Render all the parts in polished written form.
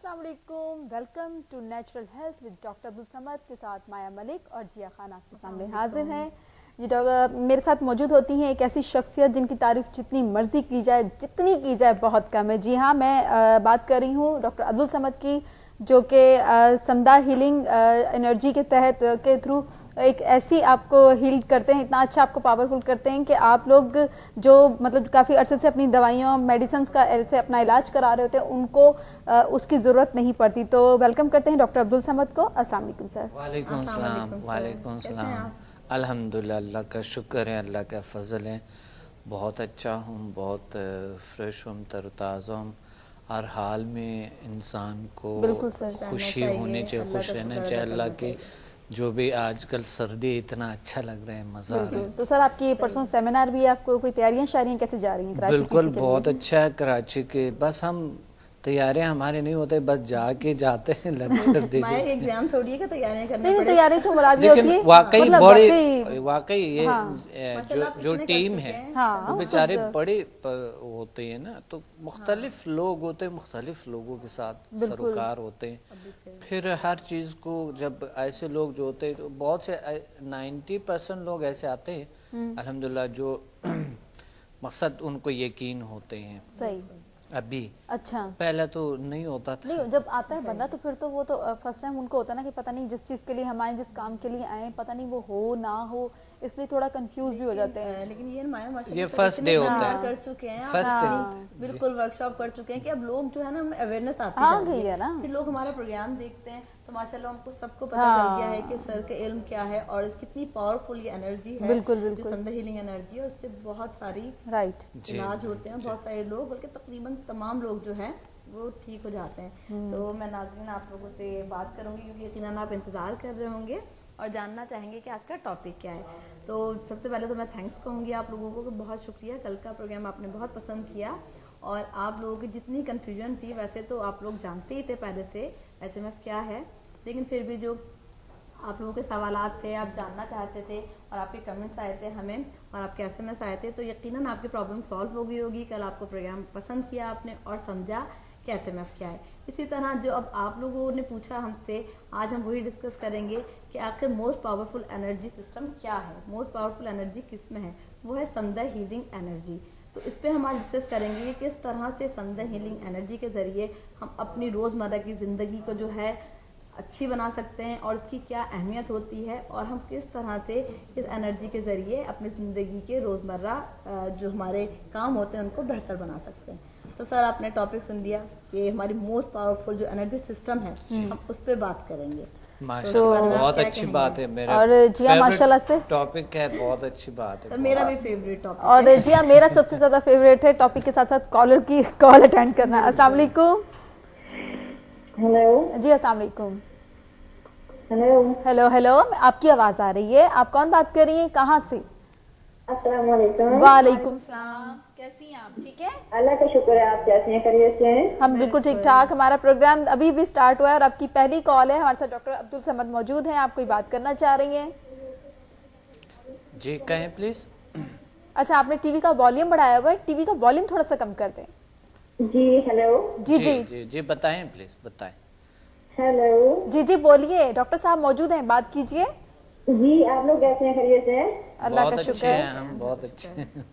अस्सलाम वालेकुम, welcome to natural health with doctor Abdul Samad के साथ माया मलिक और जिया खान आपके सामने हाजिर हैं। जी डॉक्टर मेरे साथ मौजूद होती हैं एक ऐसी शख्सियत जिनकी तारीफ जितनी मर्जी की जाए, जितनी की जाए बहुत कम है। जी हाँ, मैं बात कर रही हूँ डॉक्टर अब्दुल समद की, जो कि समदा हीलिंग एनर्जी के तहत के थ्रू एक ऐसी आपको हील करते हैं, इतना अच्छा आपको पावरफुल करते हैं कि आप लोग जो मतलब काफ़ी अरसे से अपनी दवाइयों मेडिसिन का ऐसे अपना इलाज करा रहे होते हैं, उनको उसकी ज़रूरत नहीं पड़ती। तो वेलकम करते हैं डॉक्टर अब्दुल समद को। अस्सलाम वालेकुम सर। वालेकुम सलाम। वालेकुम सलाम। अल्हम्दुलिल्लाह, अल्लाह का शुक्र है, अल्लाह का फजल है। बहुत अच्छा हूँ, बहुत फ्रेश हूँ, तरोताज़ा हूँ। हर हाल में इंसान को खुशी होनी चाहिए, खुश रहना चाहिए। अल्लाह के जो भी आजकल सर्दी इतना अच्छा लग रहा है, मज़ा आ रहा है। तो सर आपकी परसों सेमिनार भी, आपको कोई तैयारियां शायरियां कैसे जा रही हैं कराची? बिल्कुल बहुत अच्छा है कराची के। बस हम तैयारियां हमारे नहीं होते, बस जाके जाते हैं लेक्चर दे माया के एग्जाम थोड़ी है कि तैयारियां करनी पड़े। नहीं, तैयारी से मुराद ये होती लेकिन है वाकई मतलब बड़े वाकई ये माशाल्लाह जो कितने टीम कर है चुके हैं। हाँ, वो बेचारे बड़े होते हैं ना, तो मुख्तलिफ लोग होते हैं, मुख्तलिफ लोगों के साथ सरोकार होते हैं। फिर हर चीज़ को जब ऐसे लोग जो होते हैं, तो बहुत से 90% लोग ऐसे आते हैं अल्हम्दुलिल्लाह जो मकसद उनको यकीन होते हैं। सही अभी अच्छा, पहले तो नहीं होता था। नहीं जब आता है बंदा तो फिर तो वो तो फर्स्ट टाइम उनको होता है ना कि पता नहीं जिस चीज़ के लिए हम आए, जिस काम के लिए आए, पता नहीं वो हो ना हो, इसलिए थोड़ा कंफ्यूज भी हो जाते हैं। लेकिन ये माया माशाल्लाह ये सब फर्स्ट इतने डे होता तैयार है, कर चुके हैं, फर्स्ट आप डे बिल्कुल वर्कशॉप कर चुके हैं कि अब लोग जो है ना अवेयरनेस आती आ जा रही गई है ना। फिर लोग हमारा प्रोग्राम देखते हैं तो माशाल्लाह उनको सबको पता चल गया है कि सर का इल्म क्या है और कितनी पावरफुल ये एनर्जी है। बिल्कुल, जो बिल्कुल। संदर हीलिंग एनर्जी है, उससे बहुत सारी राइट, इलाज होते हैं, बहुत सारे लोग बल्कि तकरीबन तमाम लोग जो हैं वो ठीक हो जाते हैं। तो मैं नाज़रीन आप लोगों से बात करूंगी क्योंकि यकीनन आप इंतज़ार कर रहे होंगे और जानना चाहेंगे कि आज का टॉपिक क्या है। तो सबसे पहले तो मैं थैंक्स कहूँगी आप लोगों को कि बहुत शुक्रिया, कल का प्रोग्राम आपने बहुत पसंद किया और आप लोगों की जितनी कन्फ्यूजन थी, वैसे तो आप लोग जानते ही थे पहले से HMF क्या है, लेकिन फिर भी जो आप लोगों के सवालात थे, आप जानना चाहते थे और आपके कमेंट्स आए थे हमें और आपके SMS आए थे, तो यकीनन आपकी प्रॉब्लम सॉल्व हो गई होगी। कल आपको प्रोग्राम पसंद किया आपने और समझा कि HMF क्या है। इसी तरह जो अब आप लोगों ने पूछा हमसे, आज हम वही डिस्कस करेंगे कि आखिर मोस्ट पावरफुल एनर्जी सिस्टम क्या है, मोस्ट पावरफुल एनर्जी किस में है। वो है संदर हीलिंग एनर्जी। तो इस पर हम आज डिस्कस करेंगे कि किस तरह से संदर हीलिंग एनर्जी के ज़रिए हम अपनी रोज़मर्रा की ज़िंदगी को जो है अच्छी बना सकते हैं और इसकी क्या अहमियत होती है और हम किस तरह से इस एनर्जी के ज़रिए अपनी ज़िंदगी के रोज़मर्रा जो हमारे काम होते हैं उनको बेहतर बना सकते हैं। तो सर आपने टॉपिक सुन लिया कि हमारी मोस्ट पावरफुल जो एनर्जी सिस्टम है, हम उस पर बात करेंगे। माशाल्लाह बहुत अच्छी बात है। मेरा और जिया माशाल्लाह से टॉपिक है, बहुत अच्छी बात है। सर मेरा भी फेवरेट टॉपिक और जिया मेरा सबसे ज़्यादा फेवरेट है टॉपिक के साथ साथ कॉलर की कॉल अटेंड करना। अस्सलाम वालेकुम। हेलो जी अस्सलाम वालेकुम। हेलो हेलो हेलो, आपकी आवाज़ आ रही है, आप कौन बात कर रही हैं, कहाँ से? अस्सलाम वालेकुम। वालेकुम सलाम, कैसी हैं आप? ठीक है, अल्लाह का शुक्र है, आप कैसे हैं, खैरियत से हैं? हम बिल्कुल ठीक ठाक। हमारा प्रोग्राम अभी भी स्टार्ट हुआ है और आपकी पहली कॉल है। हमारे साथ डॉक्टर अब्दुल समद मौजूद हैं, आप कोई बात करना चाह रही हैं? जी कहें प्लीज। अच्छा, आपने टीवी का वॉल्यूम बढ़ाया हुआ है, टीवी का वॉल्यूम थोड़ा सा कम कर दें। जी हेलो। जी जी जी जी बताएं प्लीज, बताएं। हेलो जी जी बोलिए, डॉक्टर साहब मौजूद हैं, बात कीजिए। जी, आप लोग कैसे हैं, खैरियत से हैं? अल्लाह का बहुत शुक्र अच्छे हैं है। हम, बहुत अच्छे हैं।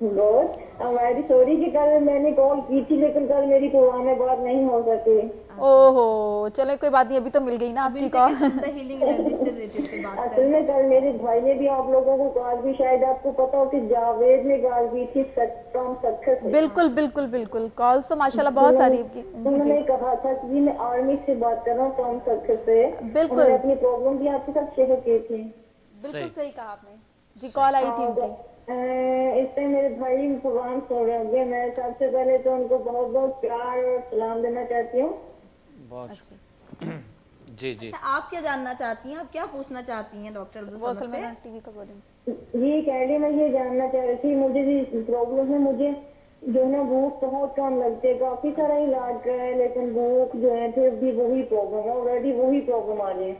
बहुत हमारी सॉरी कि कल मैंने कॉल की थी लेकिन कल मेरी प्रोग्राम में बात नहीं हो सकी। ओहो, चलो कोई बात नहीं, अभी तो मिल गई ना आपकी कॉल। संदर हीलिंग एनर्जी से रिलेटेड पे बात असल में कल मेरे भाई ने भी आप लोगों को कॉल भी, शायद आपको पता हो कि जावेद ने कॉल की थी फ्रॉम सक्सेस। बिल्कुल बिल्कुल बिल्कुल, कॉल्स तो माशाल्लाह बहुत सारी आपकी। जी जी उन्होंने कहा था कि मैं आर्मी से बात कर रहा हूँ, फ्रॉम सक्सेस से। बिल्कुल। उन्होंने अपनी प्रॉब्लम भी आपके साथ शेयर की थी। बिल्कुल सही कहा आपने जी, कॉल आई थी उनकी। इस टाइम मेरे भाई प्रोग्राम सुन रहे होंगे। मैं सबसे पहले तो उनको बहुत बहुत प्यार और सलाम देना चाहती हूँ। बहुत जी जी। अच्छा, आप क्या जानना चाहती हैं, आप क्या पूछना चाहती हैं डॉक्टर अब्दुल वो समद असल में से? ना टीवी का वॉल्यूम। जी कैडी, मैं ये जानना चाह रही थी, मुझे भी प्रॉब्लम है, मुझे जो है ना भूख बहुत कम लगती है, काफी सारा इलाज का है लेकिन भूख जो है फिर भी वही प्रॉब्लम है, ऑलरेडी वही प्रॉब्लम आ रही है।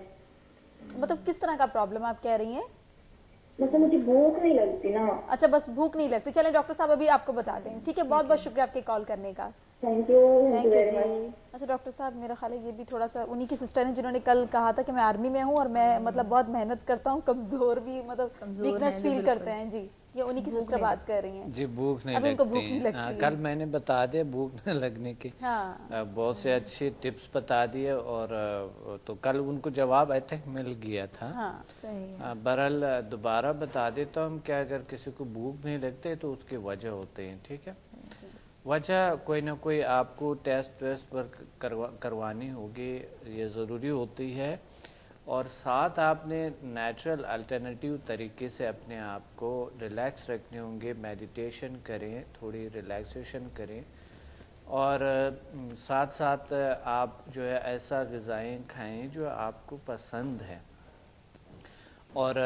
मतलब किस तरह का प्रॉब्लम आप कह रही हैं? मतलब मुझे भूख नहीं लगती ना। अच्छा, बस भूख नहीं लगती। चलें डॉक्टर साहब अभी आपको बताते हैं, ठीक है। बहुत बहुत शुक्रिया आपके कॉल करने का। थैंक यू वेरी जी। मच। अच्छा डॉक्टर साहब, मेरा ख्याल है ये भी थोड़ा सा उन्हीं की सिस्टर हैं जिन्होंने कल कहा था कि मैं आर्मी में हूँ और मैं मतलब बहुत मेहनत करता हूँ, कमजोर भी मतलब वीकनेस फील करते हैं जी। ये उन्हीं की सिस्टर बात कर रही हैं जी। भूख नहीं अभी उनको भूख लगती नहीं लगती है। कल मैंने बता दिया भूख नहीं लगने की बहुत से अच्छे टिप्स बता दिए, और तो कल उनको जवाब आई थिंक मिल गया था। बहरहाल दोबारा बता देता हूँ कि अगर किसी को भूख नहीं लगते तो उसकी वजह होते हैं, ठीक है। वजह कोई ना कोई आपको टेस्ट वेस्ट पर करवानी होगी, ये ज़रूरी होती है। और साथ आपने नेचुरल अल्टरनेटिव तरीके से अपने आप को रिलैक्स रखने होंगे। मेडिटेशन करें, थोड़ी रिलैक्सेशन करें, और साथ साथ आप जो है ऐसा ग़िज़ाएँ खाएं जो आपको पसंद है। और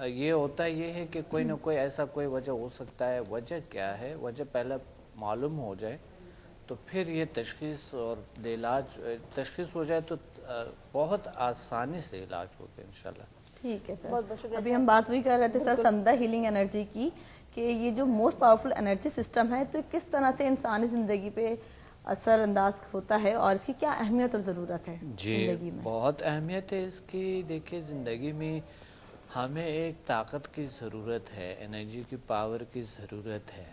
ये होता ये है कि कोई ना कोई ऐसा कोई वजह हो सकता है। वजह क्या है, वजह पहले मालूम हो जाए तो फिर ये तशख़ीस और इलाज, तशख़ीस हो जाए तो बहुत आसानी से इलाज होगा इंशाल्लाह। ठीक है सर। अभी हम बात वही कर रहे थे सर समदा हीलिंग एनर्जी की, कि ये जो मोस्ट पावरफुल एनर्जी सिस्टम है तो किस तरह से इंसानी ज़िंदगी पे असर अंदाज होता है और इसकी क्या अहमियत और ज़रूरत है ज़िंदगी में? बहुत अहमियत है इसकी। देखिए, ज़िंदगी में हमें एक ताकत की ज़रूरत है, एनर्जी की, पावर की ज़रूरत है।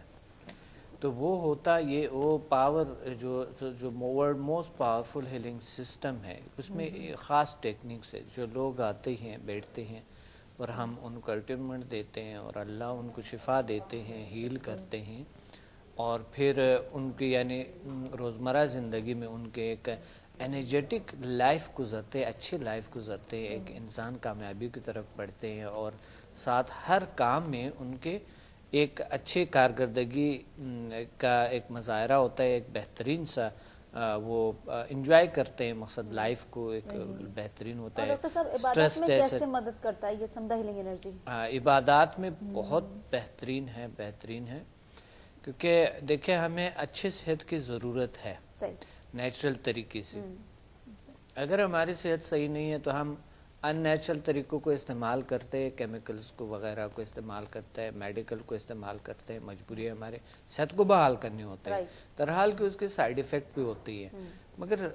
तो वो होता ये वो पावर जो world most powerful healing system है, उसमें ख़ास टेक्निक्स है। जो लोग आते हैं, बैठते हैं और हम उनको अल्टीमेट देते हैं और अल्लाह उनको शिफा देते हैं, हील करते हैं, और फिर उनकी यानी रोज़मर्रा ज़िंदगी में उनके एक एनर्जेटिक लाइफ गुजरते, अच्छी लाइफ गुजरते, एक इंसान कामयाबी की तरफ बढ़ते हैं, और साथ हर काम में उनके एक अच्छी कारकर्दगी का एक मज़ाहरा होता है, एक बेहतरीन सा वो इंजॉय करते हैं मकसद लाइफ को, एक बेहतरीन होता है। स्ट्रेस कैसे मदद करता है ये समदा हीलिंग एनर्जी? इबादत में बहुत बेहतरीन है, क्योंकि देखिए हमें अच्छी सेहत की ज़रूरत है नेचुरल तरीके से। अगर हमारी सेहत सही नहीं है तो हम अननेचुरल तरीक़ों को इस्तेमाल करते हैं, केमिकल्स को वगैरह को इस्तेमाल करते हैं, मेडिकल को इस्तेमाल करते हैं, मजबूरी है हमारे सेहत को बहाल करनी होता है, तरहाल की उसके साइड इफ़ेक्ट भी होती है। मगर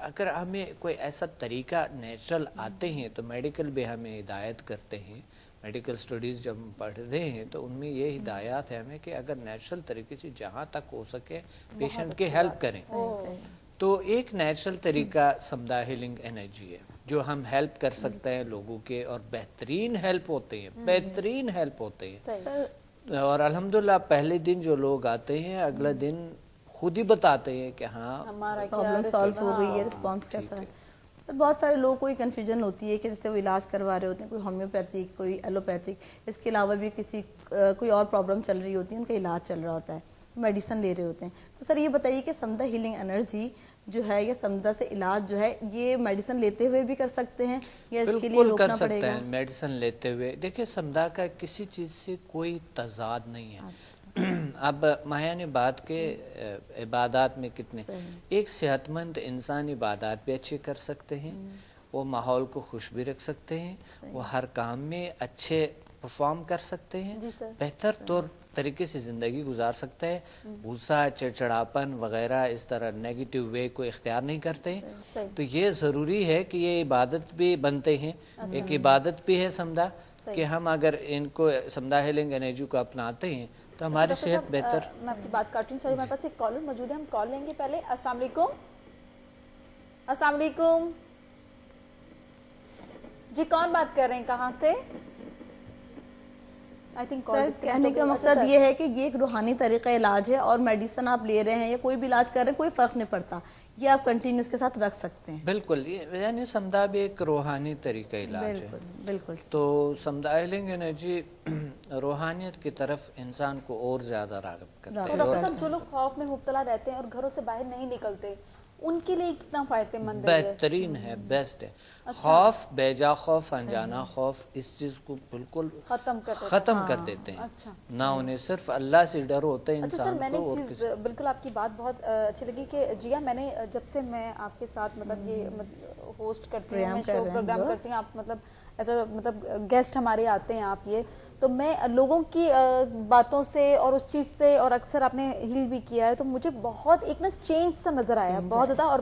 अगर हमें कोई ऐसा तरीका नेचुरल आते हैं तो मेडिकल भी हमें हिदायत करते हैं। मेडिकल स्टडीज़ जब हम पढ़ रहे हैं तो उनमें ये हिदायत है हमें कि अगर नेचुरल तरीके से जहाँ तक हो सके पेशेंट की हेल्प करें। तो एक नेचुरल तरीका समदा हीलिंग एनर्जी है जो हम हेल्प कर सकते हैं लोगों के, और बेहतरीन हेल्प होते हैं, बेहतरीन हेल्प होते हैं। और अल्हम्दुलिल्लाह पहले दिन जो लोग आते हैं अगला दिन खुद ही बताते हैं कि हाँ हमारा प्रॉब्लम सॉल्व हो गई है, रिस्पॉन्स कैसा है। तो बहुत सारे लोगों को कन्फ्यूजन होती है कि जैसे वो इलाज करवा रहे होते हैं, कोई होम्योपैथिक, कोई एलोपैथिक, इसके अलावा भी किसी कोई और प्रॉब्लम चल रही होती है, उनका इलाज चल रहा होता है, मेडिसिन ले रहे होते हैं। तो सर ये बताइए कि समदा हीलिंग एनर्जी जो है या समदा से इलाज जो है ये मेडिसिन लेते हुए भी कर सकते हैं या इसके लिए रोकना पड़ेगा? मेडिसिन लेते हुए देखिए समदा का किसी चीज से कोई तजाद नहीं है। अब माया ने बात के इबादत में कितने एक सेहतमंद इंसान इबादत भी अच्छे कर सकते हैं, वो माहौल को खुश भी रख सकते हैं, वो हर काम में अच्छे परफॉर्म कर सकते हैं, बेहतर तौर तरीके से ज़िंदगी गुजार सकते हैं। गुस्सा, चिड़चिड़ापन वगैरह इस तरह नेगेटिव वे को इख्तियार नहीं करते। तो ये ज़रूरी है कि ये इबादत भी बनते हैं, एक इबादत भी है समदा कि हम अगर इनको समदा हीलिंग एनर्जी को अपनाते हैं तो हमारी सेहत बेहतर। मैं आपकी बात काट रही हूँ, हमारे पास एक कॉलर मौजूद है, हम कॉल लेंगे पहले। अस्सलाम वालेकुम। अस्सलाम वालेकुम जी, कौन बात कर रहे हैं, कहाँ से? I think सर कहने का मकसद ये है कि ये एक रूहानी तरीका इलाज है और मेडिसिन आप ले रहे हैं या कोई भी इलाज कर रहे हैं कोई फर्क नहीं पड़ता, ये आप कंटिन्यू उसके साथ रख सकते हैं। बिल्कुल, ये यानी समदा भी एक रूहानी तरीका इलाज है। बिल्कुल। तो समदा हीलिंग एनर्जी रूहानियत की तरफ इंसान को और ज्यादा राग़िब करता है। डॉक्टर साहब, जो लोग खौफ में मुब्तला रहते हैं और घरों से बाहर नहीं निकलते, उनके लिए कितना फायदेमंद है? बेहतरीन है, बेस्ट है। खौफ, बेजा खौफ, अनजाना खौफ, इस चीज को बिल्कुल खत्म कर देते हैं। ना उन्हें सिर्फ अल्लाह से डर होता है इंसान मैंने एक चीज बिल्कुल आपकी बात बहुत अच्छी लगी कि जिया, मैंने जब से मैं आपके साथ मतलब ये होस्ट करती हूँ, प्रोग्राम करती हूँ, आप मतलब ایسا مطلب گیسٹ ہمارے آتے ہیں آپ یہ، تو میں لوگوں کی باتوں سے اور اس چیز سے، اور اکثر آپ نے ہیل بھی کیا ہے، تو مجھے بہت ایک نا چینج سا نظر آیا بہت زیادہ، اور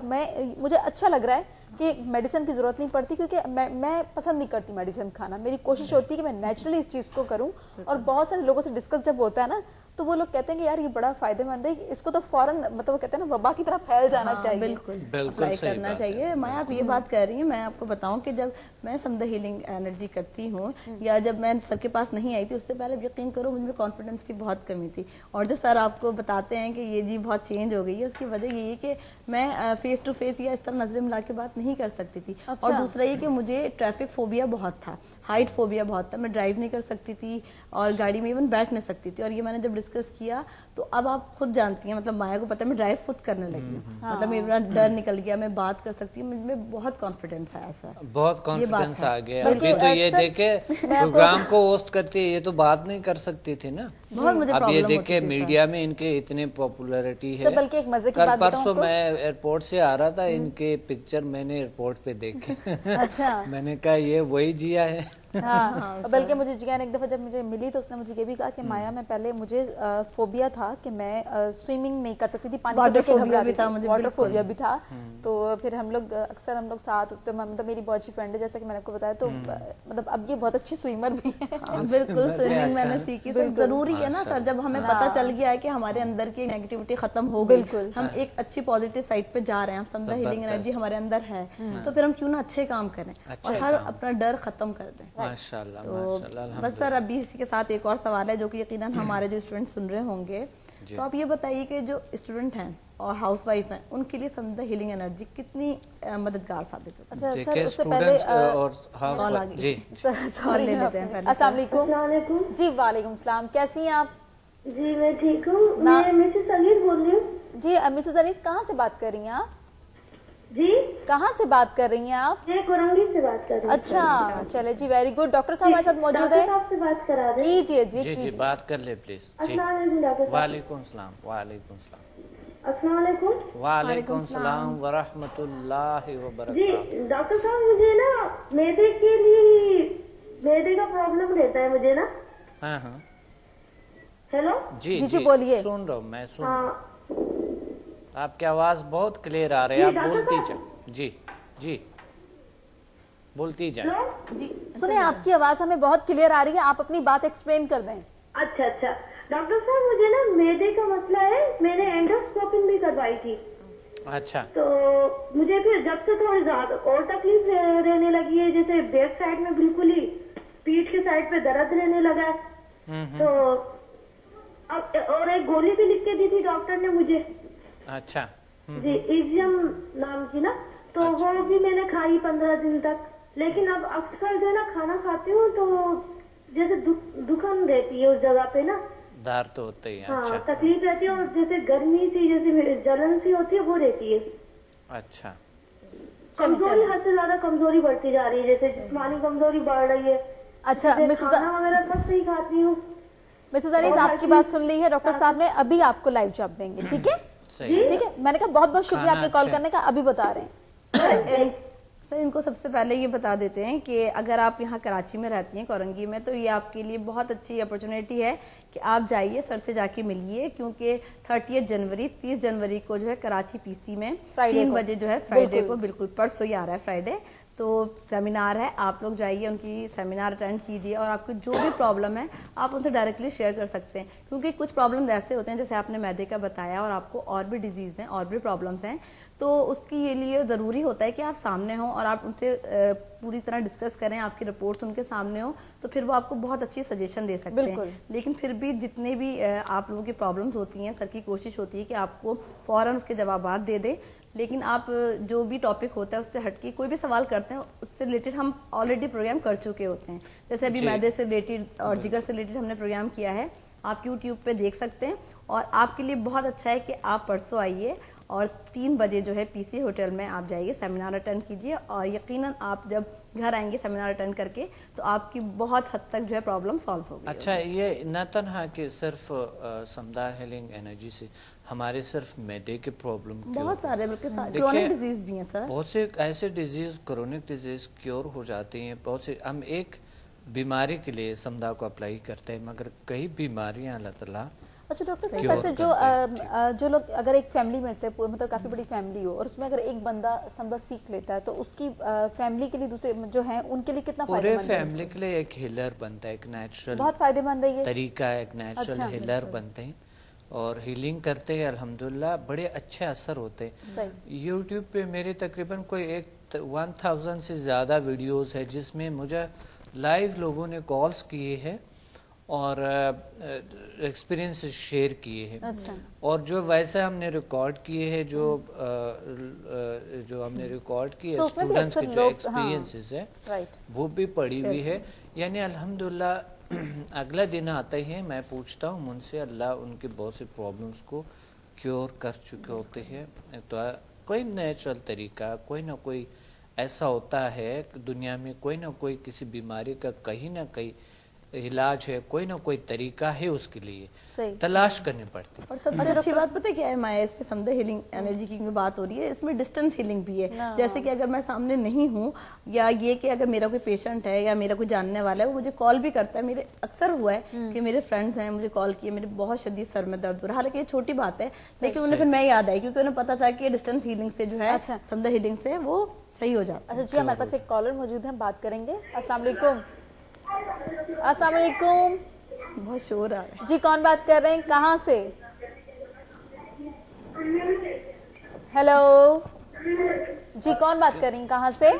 مجھے اچھا لگ رہا ہے کہ میڈیسن کی ضرورت نہیں پڑتی، کیونکہ میں پسند نہیں کرتی میڈیسن کھانا. میری کوشش ہوتی ہے کہ میں نیچرلی اس چیز کو کروں. اور بہت سارے لوگوں سے ڈسکس جب ہوتا ہے نا تو وہ لوگ کہتے ہیں کہ یار یہ بڑا فائدہ مند ہے، اس کو تو فوراً مطلب وہ کہتے ہیں نا وبا کی طرح پھیل جانا چاہیے. بالکل اپلائی کرنا چاہیے. میں آپ یہ بات کر رہی ہیں، میں آپ کو بتاؤں کہ جب میں سمدہ ہیلنگ انرجی کرتی ہوں یا جب میں سر کے پاس نہیں آئی تھی، اس سے پہلے یقین کرو مجھ میں کانفیڈنس کی بہت کمی تھی. اور جو سر آپ کو بتاتے ہیں کہ یہ جی بہت چینج ہو گئی ہے، اس کی وجہ یہ ہے کہ میں فیس ٹو فیس یا اس طرح نظریں ملا کے بات نہیں کر سکتی تھی. اور دوسرا یہ کہ مجھے ٹریفک فوبیا بہت تھا، ہائٹ فوبیا بہت تھا، میں ڈرائیو نہیں کر سکتی تھی اور گاڑی میں ایون بیٹھ نہیں سکتی تھی. اور یہ میں نے جب ڈسکس کیا تو اب آپ خود جانتی ہیں، مطلب مایا کو پتہ ہے میں ڈرائیو خود کرنے لگی ہوں، مطلب میرا ڈر نکل گیا، میں بات کر سکتی ہوں، مجھ میں بہت کانفیڈنس آیا سر، بہت کانفیڈنس آ گیا. ابھی تو یہ دیکھے پروگرام کو ہوسٹ کرتی ہے، یہ تو بات نہیں کر سکتی تھی نا. اب یہ دیکھے میڈیا میں ان کے اتنے پاپولرٹی ہے. بلکہ ایک مزے کی کل بات پرسوں میں ایئرپورٹ سے آ رہا تھا، ان کے پکچر میں نے ایئرپورٹ پہ دیکھے. اچھا میں نے کہا یہ وہی جیا ہے. ہاں بلکہ مجھے جیا نے ایک دفعہ جب مجھے ملی تو اس نے مجھے یہ بھی کہا کہ مایا میں پہلے مجھے فوبیا تھا کہ میں سوئمنگ نہیں کر سکتی تھی، پانی واٹر فوبیا بھی تھا، مجھے واٹر فوبیا بھی تھا. تو پھر ہم لوگ اکثر ہم لوگ ساتھ، مطلب میری بہت اچھی فرینڈ ہے جیسا کہ میں نے آپ کو بتایا، تو مطلب اب یہ بہت اچھی سوئمر بھی ہے. بالکل سوئمنگ میں نے سیکھی. ضروری ہے نا سر، جب ہمیں پتہ چل گیا ہے کہ ہمارے اندر کی نیگیٹیوٹی ختم ہو گئی، ہم ایک اچھی پازیٹیو سائڈ پہ جا رہے ہیں، ہم سمدہ ہیلنگ انرجی ہمارے اندر ہے، تو پھر ہم کیوں نہ اچھے کام کریں اور ہر اپنا ڈر ختم کر دیں. ماشاءاللہ. بس سر ابھی اسی کے ساتھ ایک اور سوال ہے جو کہ یقیناً ہمارے جو اسٹوڈنٹ سن رہے ہوں گے، تو آپ یہ بتائیے کہ جو اسٹوڈنٹ ہیں اور ہاؤس وائف ہیں ان کے لیے سمدہ ہیلنگ انرجی کتنی مددگار ثابت ہوتی ہے؟ اچھا سر اس سے پہلے سوال لے لیتے ہیں. السلام علیکم. جی وعلیکم السلام، کیسی ہیں آپ؟ جی میں ٹھیک ہوں. میں مسز انیس بول رہی ہوں. جی مسز انیس کہاں سے بات کر رہی ہیں آپ؟ جی کہاں سے بات کر رہی ہیں آپ؟ میں کورنگی سے بات کر رہی ہوں. اچھا چلے جی ویری گڈ. ڈاکٹر صاحب ہمارے ساتھ موجود ہیں، آپ سے بات کرا دیں. کیجیے جی جی کیجیے. بات کر لے پلیز. السلام علیکم ڈاکٹر صاحب. وعلیکم السلام. وعلیکم السلام. السلام علیکم. وعلیکم السلام ورحمۃ اللہ وبرکاتہ. جی ڈاکٹر صاحب مجھے نا معدے کے لیے معدے کا پرابلم رہتا ہے مجھے نا. ہاں ہاں ہیلو. جی جی بولیے. سن رہا ہوں میں، سن ہاں آپ کی آواز بہت کلیئر آ رہی ہے، آپ بولتی جائیں. جی جی بولتی جائیں. جی سنیں آپ کی آواز ہمیں بہت کلیئر آ رہی ہے، آپ اپنی بات ایکسپلین کر دیں. اچھا اچھا ڈاکٹر صاحب مجھے نا معدے کا مسئلہ ہے، میں نے اینڈوسکوپنگ بھی کروائی تھی. اچھا. تو مجھے پھر جب سے تھوڑی زیادہ اور تکلیف رہنے لگی ہے، جیسے بیک سائڈ میں بالکل ہی پیٹھ کے سائڈ پہ درد رہنے لگا ہے. تو اب اور ایک گولی بھی لکھ کے دی تھی ڈاکٹر نے مجھے. اچھا. جی ایزیم نام کی نا، تو وہ بھی میں نے کھائی 15 دن تک. لیکن اب اکثر جو ہے نا کھانا کھاتی ہوں تو جیسے دکھن رہتی ہے اس جگہ پہ نا، دار تو ہوتا ہی ہے. ہاں تکلیف رہتی ہے، اور جیسے گرمی سی جیسے جلن سی ہوتی ہے وہ رہتی ہے. اچھا. کمزوری حد سے زیادہ کمزوری بڑھتی جا رہی ہے، جیسے جسمانی کمزوری بڑھ رہی ہے. اچھا کھانا وغیرہ سب صحیح کھاتی ہوں. مسز انیس آپ کی بات سن لی ہے ڈاکٹر صاحب نے، ابھی آپ کو لائیو جواب دیں گے. ٹھیک ہے ٹھیک ہے. میں نے کہا بہت بہت شکریہ آپ کے کال کرنے کا. ابھی بتا رہے ہیں سر ان کو سب سے پہلے یہ بتا دیتے ہیں کہ اگر آپ یہاں کراچی میں رہتی ہیں کورنگی میں، تو یہ آپ کے لیے بہت اچھی اپرچونیٹی ہے کہ آپ جائیے سر سے جا کے ملیے، کیونکہ 30 جنوری کو جو ہے کراچی پی سی میں 3 بجے جو ہے فرائیڈے کو، بالکل پرسوں ہی آ رہا ہے فرائیڈے، تو سیمینار ہے. آپ لوگ جائیے ان کی سیمینار اٹینڈ کیجیے اور آپ کو جو بھی پرابلم ہے آپ ان سے ڈائریکٹلی شیئر کر سکتے ہیں. کیونکہ کچھ پرابلم ایسے ہوتے ہیں جیسے آپ نے معدے کا بتایا اور آپ کو اور بھی ڈیزیز ہیں اور بھی پرابلمس ہیں، تو اس کے لیے ضروری ہوتا ہے کہ آپ سامنے ہوں اور آپ ان سے پوری طرح ڈسکس کریں، آپ کی رپورٹس ان کے سامنے ہوں، تو پھر وہ آپ کو بہت اچھی سجیشن دے سکتے ہیں. لیکن پھر بھی جتنے بھی آپ لوگوں کی پرابلمس ہوتی ہیں، سر کی کوشش ہوتی ہے کہ آپ کو فوراً اس کے جوابات دے دیں. لیکن آپ جو بھی ٹاپک ہوتا ہے اس سے ہٹ کے کوئی بھی سوال کرتے ہیں، اس سے ریلیٹڈ ہم آلریڈی پروگرام کر چکے ہوتے ہیں. جیسے ابھی معدے سے ریلیٹڈ اور جگر سے ریلیٹڈ ہم نے پروگرام کیا ہے، آپ یوٹیوب پہ دیکھ سکتے ہیں. اور آپ کے لیے بہت اچھا ہے کہ آپ پرسوں آئیے اور 3 بجے جو ہے پی سی ہوٹل میں آپ جائیے، سیمینار اٹینڈ کیجیے، اور یقیناً آپ جب گھر آئیں گے سیمینار اٹینڈ کر کے تو آپ کی بہت حد تک جو ہے پرابلم سالو ہوگی. اچھا یہ نہ تنہا کہ صرف سمدہ ہیلنگ انرجی سے ہمارے صرف میدے کے پرابلم بہت سارے بلکہ کرونک ڈیزیز بھی ہیں سر، بہت سے ایسے ڈیزیز کرونک ڈیزیز کیور ہو جاتے ہیں. بہت سے ہم ایک بیماری کے لیے سمدھا کو اپلائی کرتے ہیں مگر کئی بیماریاں اللہ تعالیٰ. اچھا ڈاکٹر صاحب ویسے جو لوگ اگر ایک فیملی میں سے مطلب کافی بڑی فیملی ہو اور اس میں اگر ایک بندہ سمدھا سیکھ لیتا ہے تو اس کی فیملی کے لیے دوسرے جو ہیں ان کے لیے کتنا فائدہ مند ہے؟ پورے فیملی کے لیے ایک ہیلر بنتا ہے, ایک نیچرل بہت فائدہ مند ہے یہ طریقہ ہے, ایک نیچرل ہیلر بنتے ہیں اور ہیلنگ کرتے ہیں. الحمدللہ بڑے اچھے اثر ہوتے ہیں. یوٹیوب پہ میرے تقریباً کوئی 1000 سے زیادہ ویڈیوز ہے جس میں مجھے لائیو لوگوں نے کالز کیے ہیں اور ایکسپیرینس شیئر کیے ہیں, اور جو ویسے ہم نے ریکارڈ کیے ہیں, جو ہم نے ریکارڈ کیے اسٹوڈنٹس کے جو ایکسپیرینسز ہے وہ بھی پڑی ہوئی ہے. یعنی الحمدللہ اگلا دن آتے ہیں میں پوچھتا ہوں ان سے, اللہ ان کے بہت سے پرابلمس کو کیور کر چکے ہوتے ہیں. تو کوئی نیچرل طریقہ, کوئی نہ کوئی ایسا ہوتا ہے دنیا میں, کوئی نہ کوئی کسی بیماری کا کہیں نہ کہیں علاج ہے, کوئی نہ کوئی طریقہ ہے اس کے لیے تلاش کرنی پڑتی. اور سب سے اچھی بات پتہ کیا ہے مایا, اس پہ سمدھا ہیلنگ انرجی کی بات ہو رہی ہے, اس میں ڈسٹنس ہیلنگ بھی ہے. جیسے کہ اگر میں سامنے نہیں ہوں, یا یہ کہ اگر میرا کوئی پیشنٹ ہے یا میرا کوئی جاننے والا ہے وہ مجھے کال بھی کرتا ہے. میرے اکثر ہوا ہے کہ میرے فرینڈز ہیں مجھے کال کیے, میرے بہت شدید سر میں درد ہو رہا ہے, حالانکہ یہ چھوٹی بات ہے لیکن انہیں پھر میں یاد آئی کیونکہ انہیں پتا تھا کہ ڈسٹنس ہیلنگ سے جو ہے سمدھا ہیلنگ سے وہ صحیح ہو جاتا ہے. اچھا جی, ہمارے پاس ایک کالر موجود ہے, بات کریں گے. السلام علیکم. السلام علیکم. بہت شور آ رہا ہے جی, کون بات کر رہے ہیں, کہاں سے؟ ہیلو جی, کون بات کر رہی ہیں, کہاں سے؟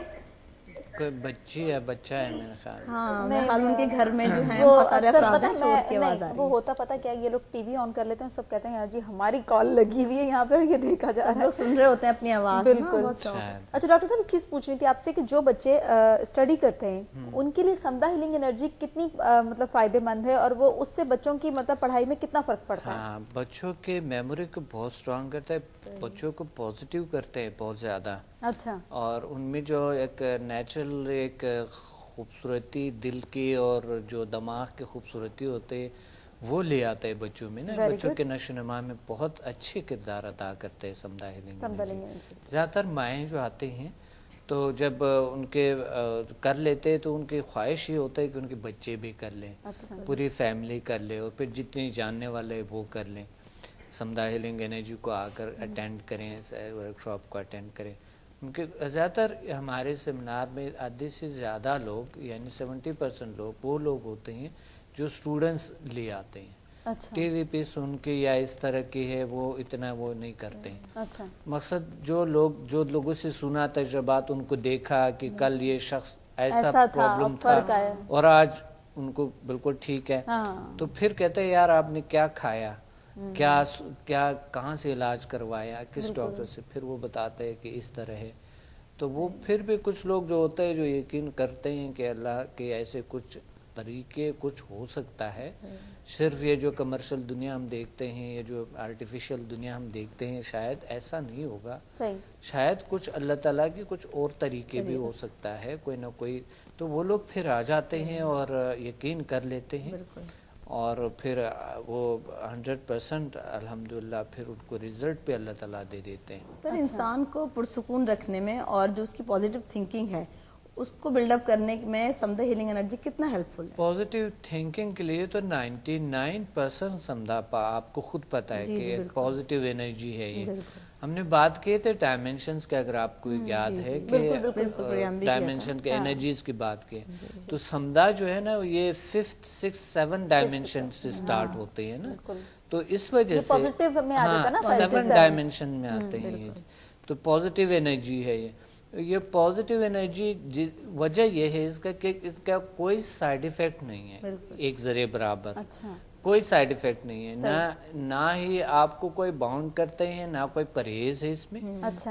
کوئی بچی ہے, بچہ ہے میرے خیال. ہاں میرے خیال ان کے گھر میں جو ہیں بہت سارے افراد ہیں, شور کی آواز آ رہی ہے. وہ ہوتا پتہ کیا, یہ لوگ ٹی وی آن کر لیتے ہیں, سب کہتے ہیں یار جی ہماری کال لگی ہوئی ہے یہاں پر, یہ دیکھا جا رہا ہے, لوگ سن رہے ہوتے ہیں اپنی آواز. بالکل. اچھا ڈاکٹر صاحب ایک چیز پوچھنی تھی آپ سے کہ جو بچے اسٹڈی کرتے ہیں ان کے لیے سمدھا ہیلنگ انرجی کتنی مطلب فائدہ مند ہے, اور وہ اس سے بچوں کی مطلب پڑھائی میں کتنا فرق پڑتا ہے؟ ہاں, بچوں کے میموری کو بہت اسٹرانگ کرتا ہے, بچوں کو پازیٹیو کرتے ہیں بہت زیادہ. اچھا. اور ان میں جو ایک نیچرل ایک خوبصورتی دل کی اور جو دماغ کی خوبصورتی ہوتے وہ لے آتے ہیں بچوں میں نا, بچوں کے نشو و نما میں بہت اچھے کردار ادا کرتے ہیں سمدھا ہیلنگ. زیادہ تر مائیں جو آتے ہیں تو جب ان کے کر لیتے تو ان کی خواہش یہ ہوتا ہے کہ ان کے بچے بھی کر لیں, پوری فیملی کر لے, اور پھر جتنے جاننے والے وہ کر لیں, سمدھا ہیلنگ انرجی کو آ کر اٹینڈ کریں, ورک شاپ کو اٹینڈ کریں. ان کے زیادہ تر ہمارے سیمینار میں آدھے سے زیادہ لوگ یعنی 70% لوگ وہ لوگ ہوتے ہیں جو اسٹوڈنٹس لے آتے ہیں. ٹی وی پہ سن کے یا اس طرح کی ہے وہ اتنا وہ نہیں کرتے ہیں. مقصد جو لوگوں سے سنا تجربات, ان کو دیکھا کہ کل یہ شخص ایسا پرابلم تھا اور آج ان کو بالکل ٹھیک ہے, تو پھر کہتے ہیں یار آپ نے کیا کھایا, کیا کہاں سے علاج کروایا, کس ڈاکٹر سے, پھر وہ بتاتے ہیں کہ اس طرح ہے. تو وہ پھر بھی کچھ لوگ جو ہوتے ہیں جو یقین کرتے ہیں کہ اللہ کے ایسے کچھ طریقے کچھ ہو سکتا ہے. صرف یہ جو کمرشل دنیا ہم دیکھتے ہیں, یہ جو آرٹیفیشل دنیا ہم دیکھتے ہیں, شاید ایسا نہیں ہوگا. شاید کچھ اللہ تعالیٰ کی کچھ اور طریقے بھی ہو سکتا ہے, کوئی نہ کوئی. تو وہ لوگ پھر آ جاتے ہیں اور یقین کر لیتے ہیں, اور پھر وہ 100% الحمدللہ پھر ان کو رزلٹ پہ اللہ تعالیٰ دے دیتے ہیں. سر انسان کو پرسکون رکھنے میں اور جو اس کی پازیٹیو تھنکنگ ہے اس کو بلڈ اپ کرنے میں سمدھا ہیلنگ انرجی کتنا ہیلپ فل ہے؟ پازیٹیو تھنکنگ کے لیے تو 99% سمدھا آپ کو خود پتا ہے کہ پازیٹیو انرجی ہے. یہ ہم نے بات کی تھے ڈائمینشنز کے, اگر آپ کو یاد ہے کہ ڈائمینشن کے انرجیز کی بات کی, تو سمدھا جو ہے نا یہ 5th 6th 7 ڈائمینشن سے سٹارٹ ہوتے ہیں نا, تو اس وجہ سے 7 ڈائمینشن میں آتے ہیں. تو پازیٹیو انرجی ہے یہ پازیٹیو انرجی. وجہ یہ ہے اس کا کہ اس کا کوئی سائیڈ ایفیکٹ نہیں ہے, ایک ذرے برابر کوئی سائیڈ ایفیکٹ نہیں ہے, نہ ہی آپ کو کوئی باؤنڈ کرتے ہیں, نہ کوئی پرہیز ہے اس میں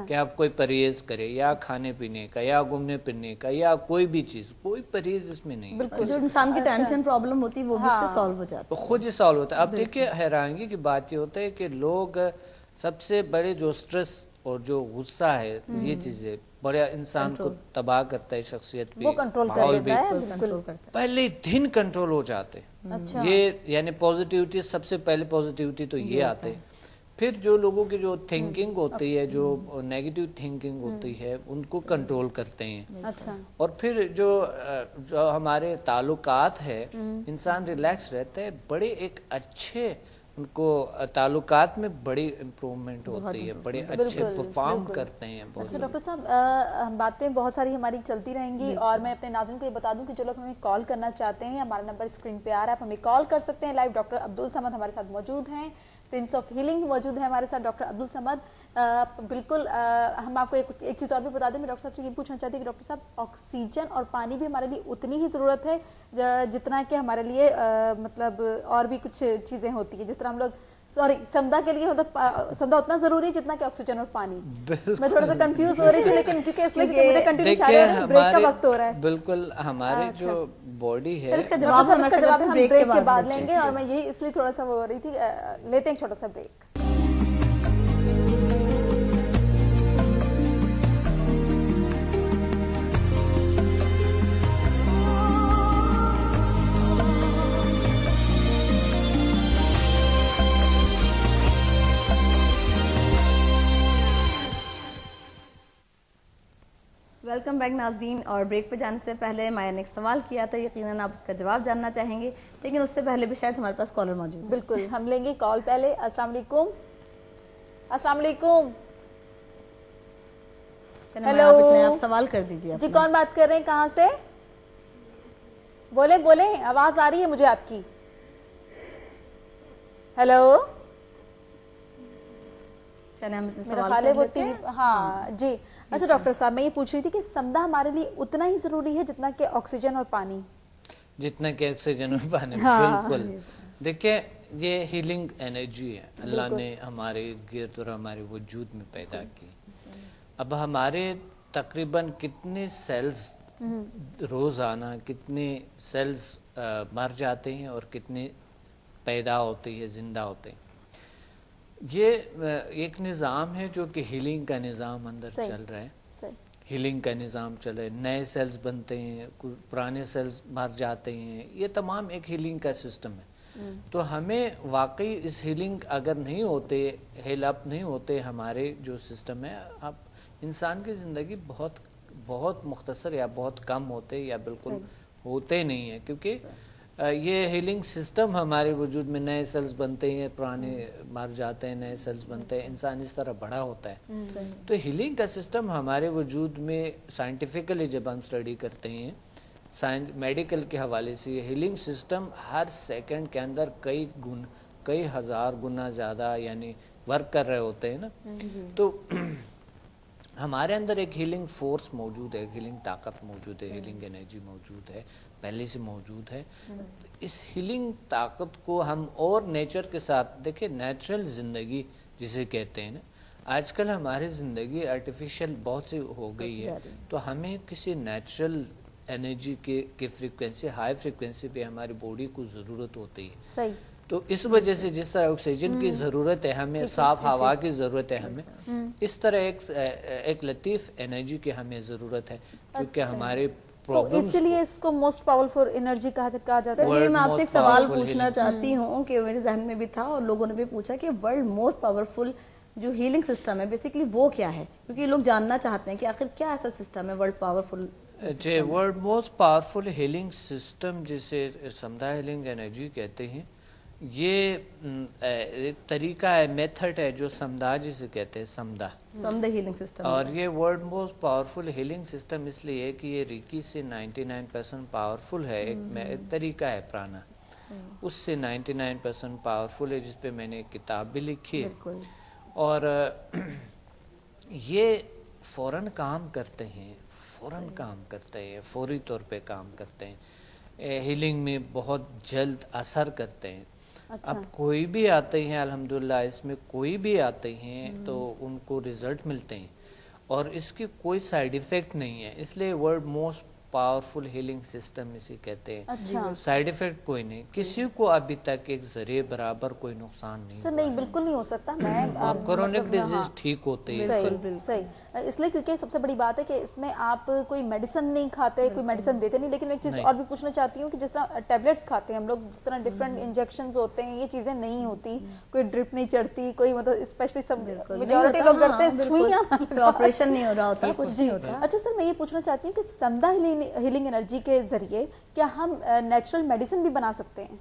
کہ آپ کوئی پرہیز کرے, یا کھانے پینے کا, یا گھومنے پھرنے کا, یا کوئی بھی چیز, کوئی پرہیز اس میں نہیں ہے. جو انسان کی ٹینشن پرابلم ہوتی ہے وہ بھی اس سے سالو ہو جاتا ہے, خود ہی سالو ہوتا ہے. اب دیکھیے حیرانگی کی بات یہ ہوتا ہے کہ لوگ سب سے بڑے جو سٹریس اور جو غصہ ہے, یہ چیزیں بڑا انسان کو تباہ کرتا ہے, شخصیت بھی, ماحول بھی, پہلے دن کنٹرول ہو جاتے. یہ یعنی پازیٹیوٹی, سب سے پہلے پازیٹیوٹی تو یہ آتے, फिर जो लोगों की जो थिंकिंग होती है, जो नेगेटिव थिंकिंग होती है, उनको कंट्रोल करते हैं। अच्छा। और फिर जो हमारे ताल्लुकात है, इंसान रिलैक्स रहता है, बड़े एक अच्छे उनको ताल्लुकात में बड़ी इम्प्रूवमेंट होती है, बड़े अच्छे परफॉर्म करते हैं। अच्छा डॉक्टर साहब, बातें बहुत सारी हमारी चलती रहेंगी और मैं अपने नाज़रीन को ये बता दूं कि जो लोग हमें कॉल करना चाहते हैं, हमारा नंबर स्क्रीन पे आ रहा है, आप हमें कॉल कर सकते हैं लाइव। डॉक्टर अब्दुल समद हमारे साथ मौजूद हैं, प्रिंस ऑफ हीलिंग मौजूद है हमारे साथ डॉक्टर अब्दुल समद। बिल्कुल हम आपको एक चीज़ और भी बता दें, मैं डॉक्टर साहब से ये पूछना चाहती हूँ कि डॉक्टर साहब ऑक्सीजन और पानी भी हमारे लिए उतनी ही ज़रूरत है जितना कि हमारे लिए मतलब और भी कुछ चीज़ें होती है, जिस तरह हम लोग समदा के लिए मतलब समदा उतना जरूरी है जितना कि ऑक्सीजन और पानी। मैं थोड़ा सा कंफ्यूज हो रही थी, लेकिन क्योंकि इसलिए मुझे कंटिन्यू ब्रेक का वक्त हो रहा है। बिल्कुल हमारी जो बॉडी है, इसका जवाब हम ब्रेक के बाद लेंगे और मैं यही इसलिए थोड़ा सा वो हो रही थी। लेते हैं छोटा सा ब्रेक। वेलकम बैक नाजरीन। और ब्रेक पे जाने से पहले माया ने एक सवाल किया था, यकीनन आप उसका जवाब जानना चाहेंगे, लेकिन उससे पहले भी शायद हमारे पास कॉलर मौजूद है। बिल्कुल, हम लेंगे कॉल पहले। अस्सलाम वालेकुम। अस्सलाम वालेकुम। हेलो, आप सवाल कर दीजिए। जी कौन बात कर रहे हैं, कहाँ से? बोले बोले, आवाज आ रही है मुझे आपकी। हेलो, मेरा ख्याल है वो टीवी। हाँ जी। अच्छा डॉक्टर साहब, मैं ये पूछ रही थी कि समदा हमारे लिए उतना ही जरूरी है जितना कि ऑक्सीजन और पानी? जितना कि ऑक्सीजन और पानी। बिल्कुल। देखिए, ये हीलिंग एनर्जी है, अल्लाह ने हमारे गिर्द और हमारे वजूद में पैदा की। अब हमारे तकरीबन कितने सेल्स रोजाना, कितने सेल्स मर जाते हैं और कितने पैदा होते हैं, जिंदा होते हैं। ये एक निज़ाम है जो कि हीलिंग का निज़ाम अंदर चल रहा है। हीलिंग का निज़ाम चल रहा है, नए सेल्स बनते हैं, पुराने सेल्स मर जाते हैं, ये तमाम एक हीलिंग का सिस्टम है। तो हमें वाकई इस हीलिंग अगर नहीं होते, हेल अप नहीं होते हमारे जो सिस्टम है, अब इंसान की ज़िंदगी बहुत बहुत मुख्तसर या बहुत कम होते या बिल्कुल होते नहीं है, क्योंकि ये हीलिंग सिस्टम हमारे वजूद में नए सेल्स बनते हैं, पुराने मर जाते हैं, नए सेल्स बनते हैं, इंसान इस तरह बड़ा होता है। तो हीलिंग का सिस्टम हमारे वजूद में साइंटिफिकली जब हम स्टडी करते हैं, साइंस मेडिकल के हवाले से, ये हीलिंग सिस्टम हर सेकंड के अंदर कई हजार गुना ज़्यादा यानी वर्क कर रहे होते हैं ना। तो हमारे अंदर एक हीलिंग फोर्स मौजूद है, हीलिंग ताकत मौजूद है, हीलिंग एनर्जी मौजूद है, पहले से मौजूद है। इस हीलिंग ताकत को हम और नेचर के साथ, देखिए नेचुरल जिंदगी जिसे कहते हैं ना, आजकल हमारी जिंदगी आर्टिफिशियल बहुत सी हो गई है, तो हमें किसी नेचुरल एनर्जी के फ्रीक्वेंसी, हाई फ्रीक्वेंसी पे हमारी बॉडी को जरूरत होती है। सही। तो इस वजह से जिस तरह ऑक्सीजन की जरूरत है हमें, साफ हवा की जरूरत है हमें, इस तरह एक लतीफ एनर्जी की हमें जरूरत है, क्योंकि हमारे तो इसलिए इसको मोस्ट पावरफुल एनर्जी कहा जाता है। ये मैं आपसे एक सवाल पूछना चाहती हूँ कि मेरे जहन में भी था और लोगों ने भी पूछा कि वर्ल्ड मोस्ट पावरफुल जो हीलिंग सिस्टम है बेसिकली वो क्या है, क्योंकि लोग जानना चाहते हैं कि आखिर क्या ऐसा सिस्टम है वर्ल्ड पावरफुल। जी, world most powerful healing system जिसे समदा हीलिंग एनर्जी कहते हैं, ये एक तरीका है, मेथड है जो समदा जिसे कहते हैं, समदा हीलिंग सिस्टम। और ये world most powerful healing system इसलिए है कि ये रीकी से 99% पावरफुल है। एक तरीका है पुराना, उससे 99% पावरफुल है, जिसपे मैंने एक किताब भी लिखी है। और ये फौरन काम करते हैं, फौरी तौर पे काम करते हैं, हीलिंग में बहुत जल्द असर करते हैं। अच्छा। अब कोई भी आते हैं, अल्हम्दुलिल्लाह इसमें कोई भी आते हैं तो उनको रिजल्ट मिलते हैं और इसकी कोई साइड इफेक्ट नहीं है, इसलिए world most powerful healing system इसे कहते हैं। अच्छा। साइड इफेक्ट कोई नहीं, किसी को अभी तक एक जरिए बराबर कोई नुकसान नहीं। सर नहीं, बिल्कुल नहीं हो सकता। मैं क्रोनिक डिजीज ठीक होते हैं। सही। اس لیے کیونکہ سب سے بڑی بات ہے کہ اس میں آپ کوئی میڈیسن نہیں کھاتے, کوئی میڈیسن دیتے نہیں, لیکن میں ایک چیز اور بھی پوچھنا چاہتی ہوں کہ جس طرح ٹیبلیٹس کھاتے ہیں ہم لوگ, جس طرح ڈفرینٹ انجیکشنز ہوتے ہیں, یہ چیزیں نہیں ہوتی, کوئی ڈرپ نہیں چڑھتی, کوئی مطلب اسپیشلی سب میجورٹی لوگ کرتے ہیں سوئیاں, آپریشن نہیں ہو رہا ہوتا, کچھ نہیں ہوتا. اچھا سر, میں یہ پوچھنا چاہتی ہوں کہ سمدھا ہیلنگ انرجی کے ذریعے کیا ہم نیچرل میڈیسن بھی بنا سکتے ہیں؟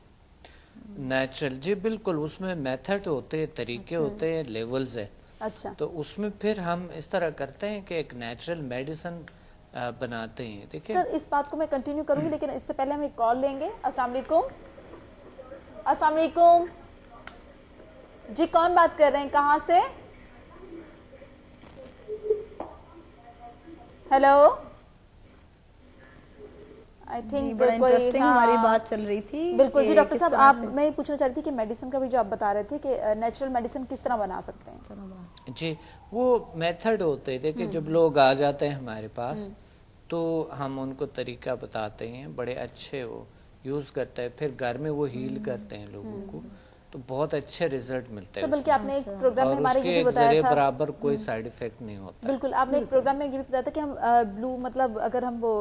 نیچرل, جی بالکل, اس میں میتھڈ ہوتے ہیں, طریقے ہوتے ہیں, لیولز ہے. اچھا, تو اس میں پھر ہم اس طرح کرتے ہیں کہ ایک نیچرل میڈیسن بناتے ہیں. دیکھیں سر اس بات کو میں کنٹینیو کروں گی, لیکن اس سے پہلے ہم ایک کال لیں گے. السلام علیکم. السلام علیکم جی, کون بات کر رہے ہیں, کہاں سے؟ ہیلو, آئی تھنک بڑا انٹرسٹنگ ہماری بات چل رہی تھی. بالکل جی ڈاکٹر صاحب, آپ میں یہ پوچھنا چاہ رہی تھی کہ میڈیسن کا بھی جو آپ بتا رہے تھے کہ نیچرل میڈیسن کس طرح بنا سکتے ہیں. جی, وہ میتھڈ ہوتے ہیں. دیکھیں جب لوگ آ جاتے ہیں ہمارے پاس تو ہم ان کو طریقہ بتاتے ہیں, بڑے اچھے وہ یوز کرتے ہیں, پھر گھر میں وہ ہیل کرتے ہیں لوگوں کو, تو بہت اچھے ریزلٹ ملتے ہیں. بلکہ آپ نے ایک پروگرام میں اور ہمارے اس کے یہ بھی ایک بتایا ذریعے تھا, برابر کوئی سائیڈ افیکٹ نہیں ہوتا. بالکل آپ نے ایک پروگرام میں یہ بھی بتایا تھا کہ ہم بلو, مطلب اگر ہم وہ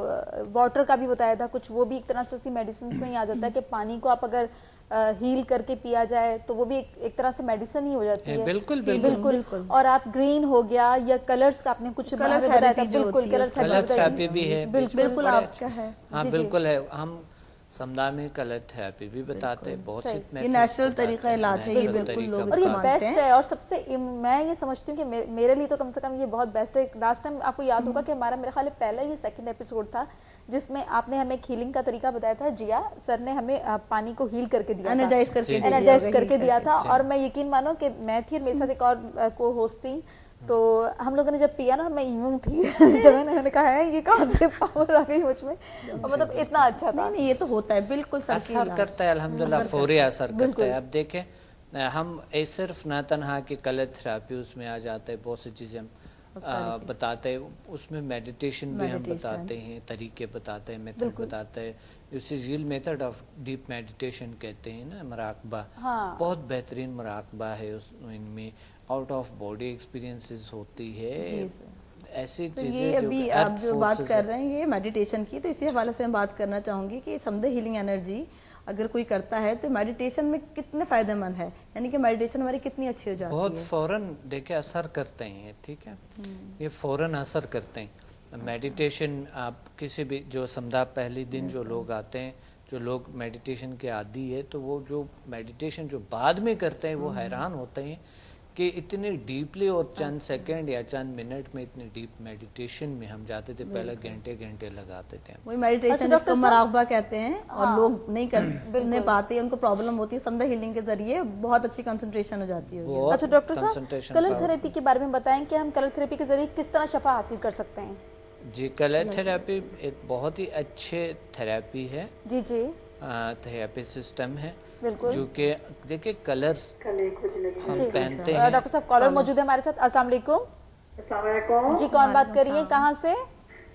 واٹر کا بھی بتایا تھا کچھ, وہ بھی ایک طرح سے اسی میڈیسن میں ہی آ جاتا ہے کہ پانی کو آپ اگر ہیل کر کے پیا جائے تو وہ بھی ایک طرح سے میڈیسن ہی ہو جاتی ہے. بالکل بالکل. اور آپ گرین ہو گیا یا کلرز کا آپ نے کچھ بتایا تھا, بالکل کلر تھراپی بھی ہے. بالکل آپ کا ہے. ہاں بالکل ہے, ہم سمدھا میں کلر تھراپی بھی بتاتے ہیں, بہت سی یہ نیچرل طریقہ علاج ہے, یہ بالکل لوگ اور یہ بیسٹ ہے. اور سب سے میں یہ سمجھتی ہوں کہ میرے لیے تو کم سے کم یہ بہت بیسٹ ہے. لاسٹ ٹائم آپ کو یاد ہوگا کہ ہمارا میرے خیال پہلا یہ سیکنڈ ایپیسوڈ تھا جس میں آپ نے ہمیں ہیلنگ کا طریقہ بتایا تھا. جیا سر نے ہمیں پانی کو ہیل کر کے دیا, انرجائز کر کے دیا تھا. اور میں یقین مانو کہ میں تھی اور میرے ساتھ ایک اور کو ہوسٹ تھی, تو ہم لوگوں نے جب پیا نا, میں یوں تھی جب میں نے کہا ہے یہ کہاں سے پاور آ گئی مجھ میں, مطلب اتنا اچھا تھا. نہیں یہ تو ہوتا ہے, بالکل اثر کرتا ہے, الحمدللہ فوری اثر کرتا ہے. اب دیکھیں ہم صرف نہ تنہا کہ کلر تھراپی اس میں آ جاتا ہے, بہت سی چیزیں ہم بتاتے ہیں, اس میں میڈیٹیشن بھی ہم بتاتے ہیں, طریقے بتاتے ہیں, میتھڈ بتاتے ہیں. اس real method of deep meditation کہتے ہیں نا, مراقبہ, بہت بہترین مراقبہ ہے. ان میں آؤٹ آف باڈی ایکسپیرینسز ہوتی ہے, ایسی چیزیں. یہ ابھی آپ جو بات کر رہے ہیں یہ میڈیٹیشن کی, تو اسی حوالے سے میں بات کرنا چاہوں گی کہ سمدھا ہیلنگ انرجی اگر کوئی کرتا ہے تو میڈیٹیشن میں کتنے فائدہ مند ہے, یعنی کہ میڈیٹیشن ہماری کتنی اچھی ہو جاتی ہے. بہت فوراً دیکھیں اثر کرتے ہیں, ٹھیک ہے, یہ فوراً اثر کرتے ہیں. میڈیٹیشن آپ کسی بھی جو سمدھا پہلی دن جو لوگ آتے ہیں, جو لوگ میڈیٹیشن کے عادی ہے, تو وہ جو میڈیٹیشن جو بعد میں کرتے ہیں وہ حیران ہوتے ہیں کہ اتنے ڈیپلی, اور چند سیکنڈ یا چند منٹ میں اتنے ڈیپ میڈیٹیشن میں ہم جاتے تھے. پہلے گھنٹے گھنٹے لگاتے تھے. وہی میڈیٹیشن جس کو مراقبہ کہتے ہیں, اور لوگ نہیں کرنے پاتے, ان کو پرابلم ہوتی ہے. سمدھا ہیلنگ کے ذریعے بہت اچھی کنسنٹریشن ہو جاتی ہے. اچھا ڈاکٹر صاحب, کلر تھراپی کے بارے میں بتائیں کہ ہم کلر تھراپی کے ذریعے کس طرح شفا حاصل کر سکتے ہیں. جی, کلر تھراپی ایک بہت ہی اچھے تھراپی ہے. جی جی, تھراپی سسٹم ہے بالکل, جو کہ دیکھیں کلرز ہم پہنتے ہیں. ڈاکٹر صاحب کالر موجود ہے ہمارے ساتھ. السلام علیکم. السلام علیکم. جی کون بات کر رہی ہیں, کہاں سے؟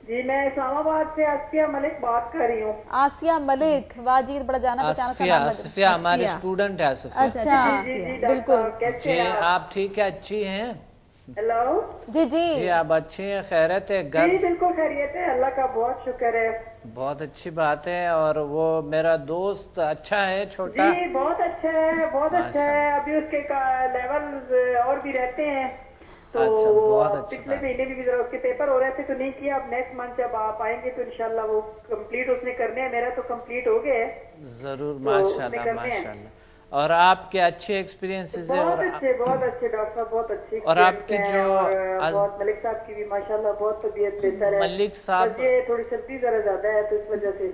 جی میں اسلام آباد سے آسیہ ملک بات کر رہی ہوں. آسیہ ملک, واہ جی, بڑا جانا پہچانا تھا. آصفیہ ہماری اسٹوڈنٹ ہے. آصفیہ, اچھا بالکل. جی آپ ٹھیک ہے, اچھی ہیں؟ ہیلو. جی جی جی آپ اچھی ہیں, خیریت ہے؟ جی بالکل خیریت ہے, اللہ کا بہت شکر ہے. بہت اچھی بات ہے. اور وہ میرا دوست اچھا ہے, چھوٹا؟ جی بہت اچھا ہے, بہت اچھا ہے. ابھی اس کے لیول اور بھی رہتے ہیں, تو پچھلے مہینے بھی اس کے پیپر ہو رہے تھے تو نہیں کیا. اب نیکسٹ منتھ جب آپ آئیں گے تو انشاءاللہ وہ کمپلیٹ اس نے کرنے ہیں. میرا تو کمپلیٹ ہو گیا ہے. ضرور, ماشاءاللہ ماشاءاللہ. اور آپ کے اچھے ایکسپیرینسز ہیں. بہت اچھے ڈاکٹر صاحب, بہت اچھے. اور آپ کی جو ملک صاحب کی بھی ماشاءاللہ بہت طبیعت بہتر ہے. ملک صاحب, تھوڑی سردی ذرا زیادہ ہے تو اس وجہ سے.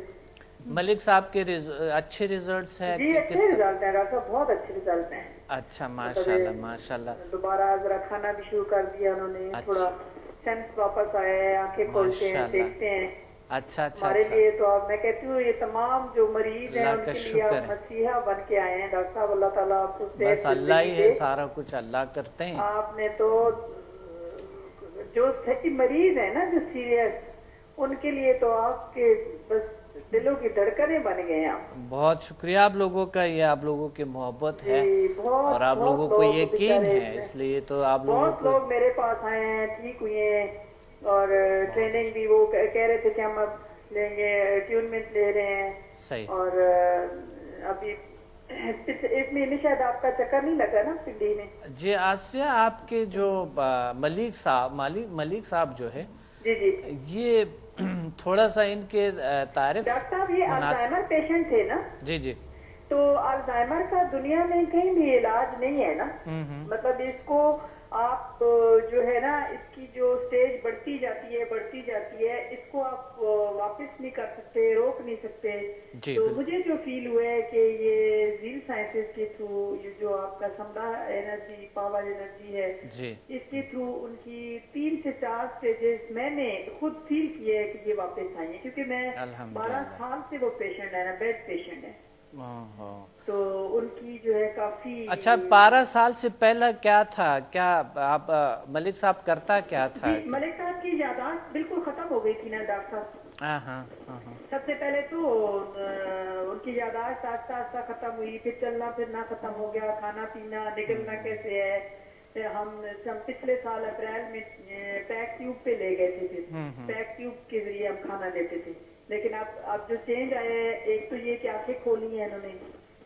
ملک صاحب کے اچھے ریزلٹس ہیں؟ جی اچھے ریزلٹ ہیں ڈاکٹر صاحب, بہت اچھے ریزلٹ ہیں. اچھا ماشاءاللہ ماشاءاللہ. دوبارہ ذرا کھانا بھی شروع کر دیا انہوں نے, تھوڑا سینس واپس آیا ہے, آنکھیں کھولتے ہیں, دیکھتے ہیں. اچھا اچھا. ہمارے لیے تو اب میں کہتی ہوں یہ تمام جو مریض ہیں ان کے لیے آپ مسیحا بن کے آئے ہیں ڈاکٹر صاحب. اللہ تعالیٰ آپ کو بس اللہ ہی ہے, سارا کچھ اللہ کرتے ہیں. آپ نے تو جو صحیح مریض ہیں نا جو سیریس, ان کے لیے تو آپ کے بس दिलों की धड़कनें बन गए हैं आप। बहुत शुक्रिया आप लोगों का, ये आप लोगों की मोहब्बत है बहुत और आप बहुत लोगों को लोग यकीन बेचारे है, इसलिए तो आप लोगों बहुत को लोग मेरे पास आए हैं, ठीक हुए हैं और ट्रेनिंग भी वो कह रहे थे कि हम अब लेंगे, ट्यूनमेंट ले रहे हैं। सही। और अभी इस महीने शायद आपका चक्कर नहीं लगा ना पिंडी में? जी आसिया, आपके जो मलिक साहब जो है, जी जी ये थोड़ा सा इनके तारीफ डॉक्टर साहब, ये अल्जाइमर पेशेंट थे ना? जी जी। तो अल्जाइमर का दुनिया में कहीं भी इलाज नहीं है ना? मतलब इसको आप जो है ना, इसकी जो स्टेज बढ़ती जाती है, इसको आप वापस नहीं कर सकते, रोक नहीं सकते। तो मुझे जो फील हुआ है कि ये जील साइंसेस के थ्रू, ये जो आपका समदा एनर्जी, पावर एनर्जी है, इसके थ्रू उनकी 3 से 4 स्टेजेस मैंने खुद फील किए है कि ये वापस आई है, क्योंकि मैं 12 साल से वो पेशेंट है ना, बेड पेशेंट है। तो उनकी जो है काफी। अच्छा, 12 साल से पहला क्या था, क्या आप मलिक साहब करता क्या था? मलिक साहब की यादाश्त बिल्कुल खत्म हो गई थी ना डॉक्टर साहब। सबसे पहले तो उनकी यादाश्त आस्ता आस्ता खत्म हुई, फिर चलना फिरना खत्म हो गया, खाना पीना निकलना कैसे है। हम पिछले साल अप्रैल में पैक ट्यूब पे ले गए थे, फिर पैक ट्यूब के जरिए हम खाना लेते थे। लेकिन अब जो चेंज आया है, एक तो ये कि आंखें खोली है इन्होंने,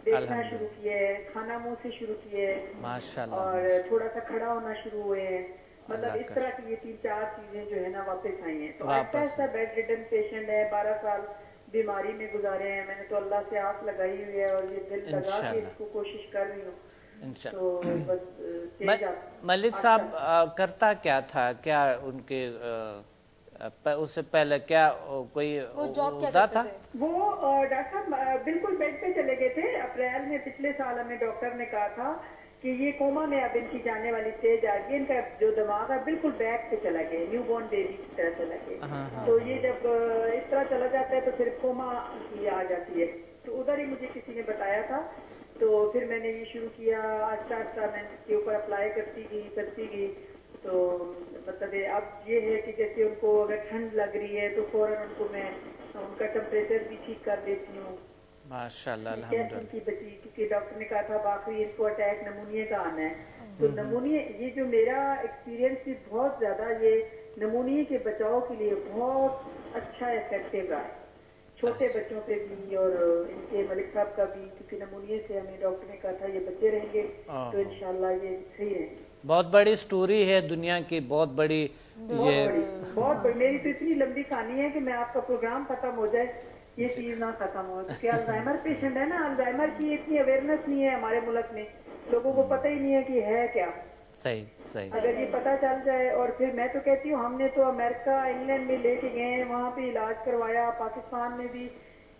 देखना शुरू किया है, खाना मुंह से शुरू किया है, माशाल्लाह, और थोड़ा सा खड़ा होना शुरू हुए हैं। मतलब इस तरह की ये 3-4 चीजें जो है ना वापस आई हैं। तो ऐसा बेड रिडन पेशेंट है, 12 साल बीमारी में गुजारे हैं। मैंने तो अल्लाह से आस लगाई हुई है और ये दिल लगा के इसको कोशिश कर रही हूँ। तो बस मलिक साहब करता क्या था, क्या उनके उससे पहले क्या कोई होता था? वो डॉक्टर साहब बिल्कुल बेड पे चले गए थे। अप्रैल में पिछले साल हमें डॉक्टर ने कहा था कि ये कोमा में अब इनकी जाने वाली स्टेज आ गई, इनका जो दिमाग है बिल्कुल बैक पे चला गया, न्यू बॉर्न बेबी की तरह चला गया। तो ये जब इस तरह चला जाता है तो फिर कोमा की आ जाती है। तो उधर ही मुझे किसी ने बताया था, तो फिर मैंने ये शुरू किया, आस्ता आस्ता मैं इसके ऊपर अप्लाई करती गई। तो मतलब अब ये है कि जैसे उनको अगर ठंड लग रही है तो फौरन उनको मैं उनका टेम्परेचर भी ठीक कर देती हूँ। माशाल्लाह, अल्हम्दुलिल्लाह। की बची, क्योंकि डॉक्टर ने कहा था आखिरी इनको अटैक नमूनिया का आना है। तो नमूनिया, ये जो मेरा एक्सपीरियंस भी बहुत ज्यादा ये नमूनिया के बचाव के लिए बहुत अच्छा इफेक्टिव रहा है, छोटे बच्चों पे भी और इनके मलिक साहब का भी, क्योंकि नमूनिया से हमें डॉक्टर ने कहा था ये बच्चे रहेंगे तो इंशाल्लाह ये सही रहेंगे। बहुत बड़ी स्टोरी है दुनिया की, बहुत बड़ी, बहुत बड़ी। मेरी तो इतनी लंबी कहानी है कि मैं आपका प्रोग्राम खत्म हो जाए ये चीज ना खत्म हो, क्योंकि अल्जाइमर पेशेंट है ना, अल्जाइमर की इतनी अवेयरनेस नहीं है हमारे मुल्क में, लोगों को पता ही नहीं है कि है क्या। सही। अगर ये पता चल जाए, और फिर मैं तो कहती हूँ हमने तो अमेरिका इंग्लैंड में लेके गए, वहाँ पे इलाज करवाया, पाकिस्तान में भी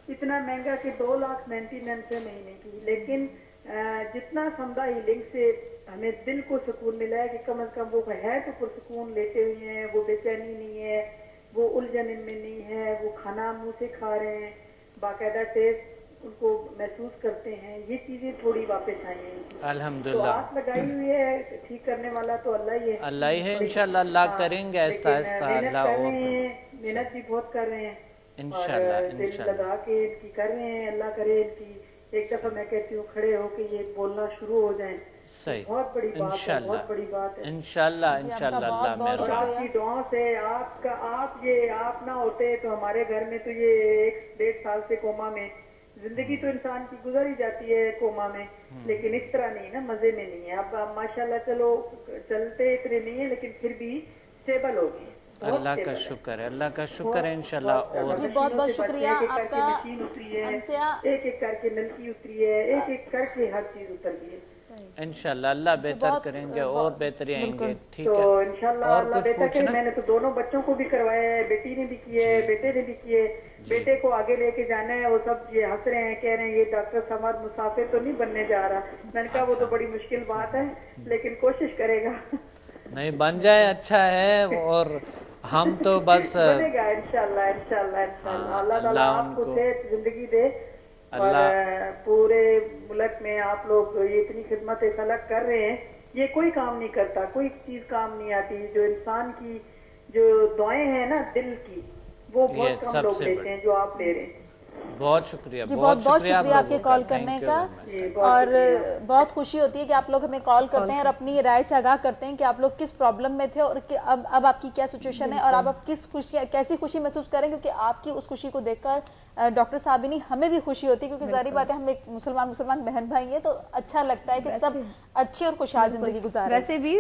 इतना महंगा कि 2 लाख मेंटेनेंस है महीने की, लेकिन जितना समझा हीलिंग से हमें दिल को सुकून मिला है कि कम से कम वो है तो पुरसुकून लेटे हुए हैं, वो बेचैनी नहीं है, वो उलझन इनमें नहीं है, वो खाना मुंह से खा रहे हैं, बाकायदा टेस्ट उनको महसूस करते हैं। ये चीजें थोड़ी वापस आई हैं अल्हम्दुलिल्लाह। तो आस लगाई हुई है, ठीक करने वाला तो अल्लाह ही है। अल्लाह ही है, इंशाल्लाह अल्लाह करेंगे आहिस्ता आहिस्ता, अल्लाह और मेहनत भी बहुत कर रहे हैं इंशाल्लाह लगा के इनकी कर रहे हैं। अल्लाह करे इनकी एक दफा मैं कहती हूँ खड़े होके ये बोलना शुरू हो जाए, सही, बहुत बड़ी बात है, बहुत बड़ी बात है। इंशाल्लाह अल्लाह मेहरबान। आपकी दुआओं से आप ना होते तो हमारे घर में तो ये 1-1.5 साल से कोमा में, जिंदगी तो इंसान की गुजर ही जाती है कोमा में, लेकिन इस तरह नहीं ना, मजे में नहीं है। अब माशाल्लाह चलो चलते इतने नहीं है, लेकिन फिर भी स्टेबल हो गई। अल्लाह का शुक्र है, अल्लाह का शुक्र है इंशाल्लाह। और जी बहुत बहुत शुक्रिया आपका। एक एक करके नलकी उतरी है, एक एक करके हर चीज उतर गई है। इंशाल्लाह अल्लाह बेहतर करेंगे और बेहतरी आएंगे। ठीक है, तो इंशाल्लाह अल्लाह बेहतर करे। मैंने तो दोनों बच्चों को भी करवाया है, बेटी ने भी किए, बेटे ने भी किए। बेटे को आगे लेके जाना है, वो सब ये हंस रहे हैं, कह रहे हैं ये डॉक्टर समाज मुसाफिर तो नहीं बनने जा रहा। मैंने कहा वो तो बड़ी मुश्किल बात है, लेकिन कोशिश करेगा। नहीं, बन जाए अच्छा है, और हम तो बस बनेगा इंशाल्लाह इंशाल्लाह। अल्लाह ताला आपको सेहत जिंदगी दे, और पूरे मुल्क में आप लोग ये इतनी खिदमत खलक कर रहे हैं, ये कोई काम नहीं करता, कोई चीज काम नहीं आती। जो इंसान की जो दुआएं हैं ना दिल की, वो बहुत कम लोग लेते हैं जो आप ले रहे हैं। बहुत शुक्रिया, जी बहुत शुक्रिया आपके कॉल करने का। और बहुत खुशी होती है कि आप लोग हमें कॉल करते हैं और अपनी राय से आगाह करते हैं कि आप लोग किस प्रॉब्लम में थे और अब आपकी क्या सिचुएशन है और अब किस खुशी, कैसी खुशी महसूस करें, क्योंकि आपकी उस खुशी को देखकर डॉक्टर साबिनी हमें भी खुशी होती है, क्योंकि जारी बात है हम एक मुसलमान बहन भाई हैं, तो अच्छा लगता है कि सब अच्छी और खुशहाल जिंदगी गुजारें। वैसे भी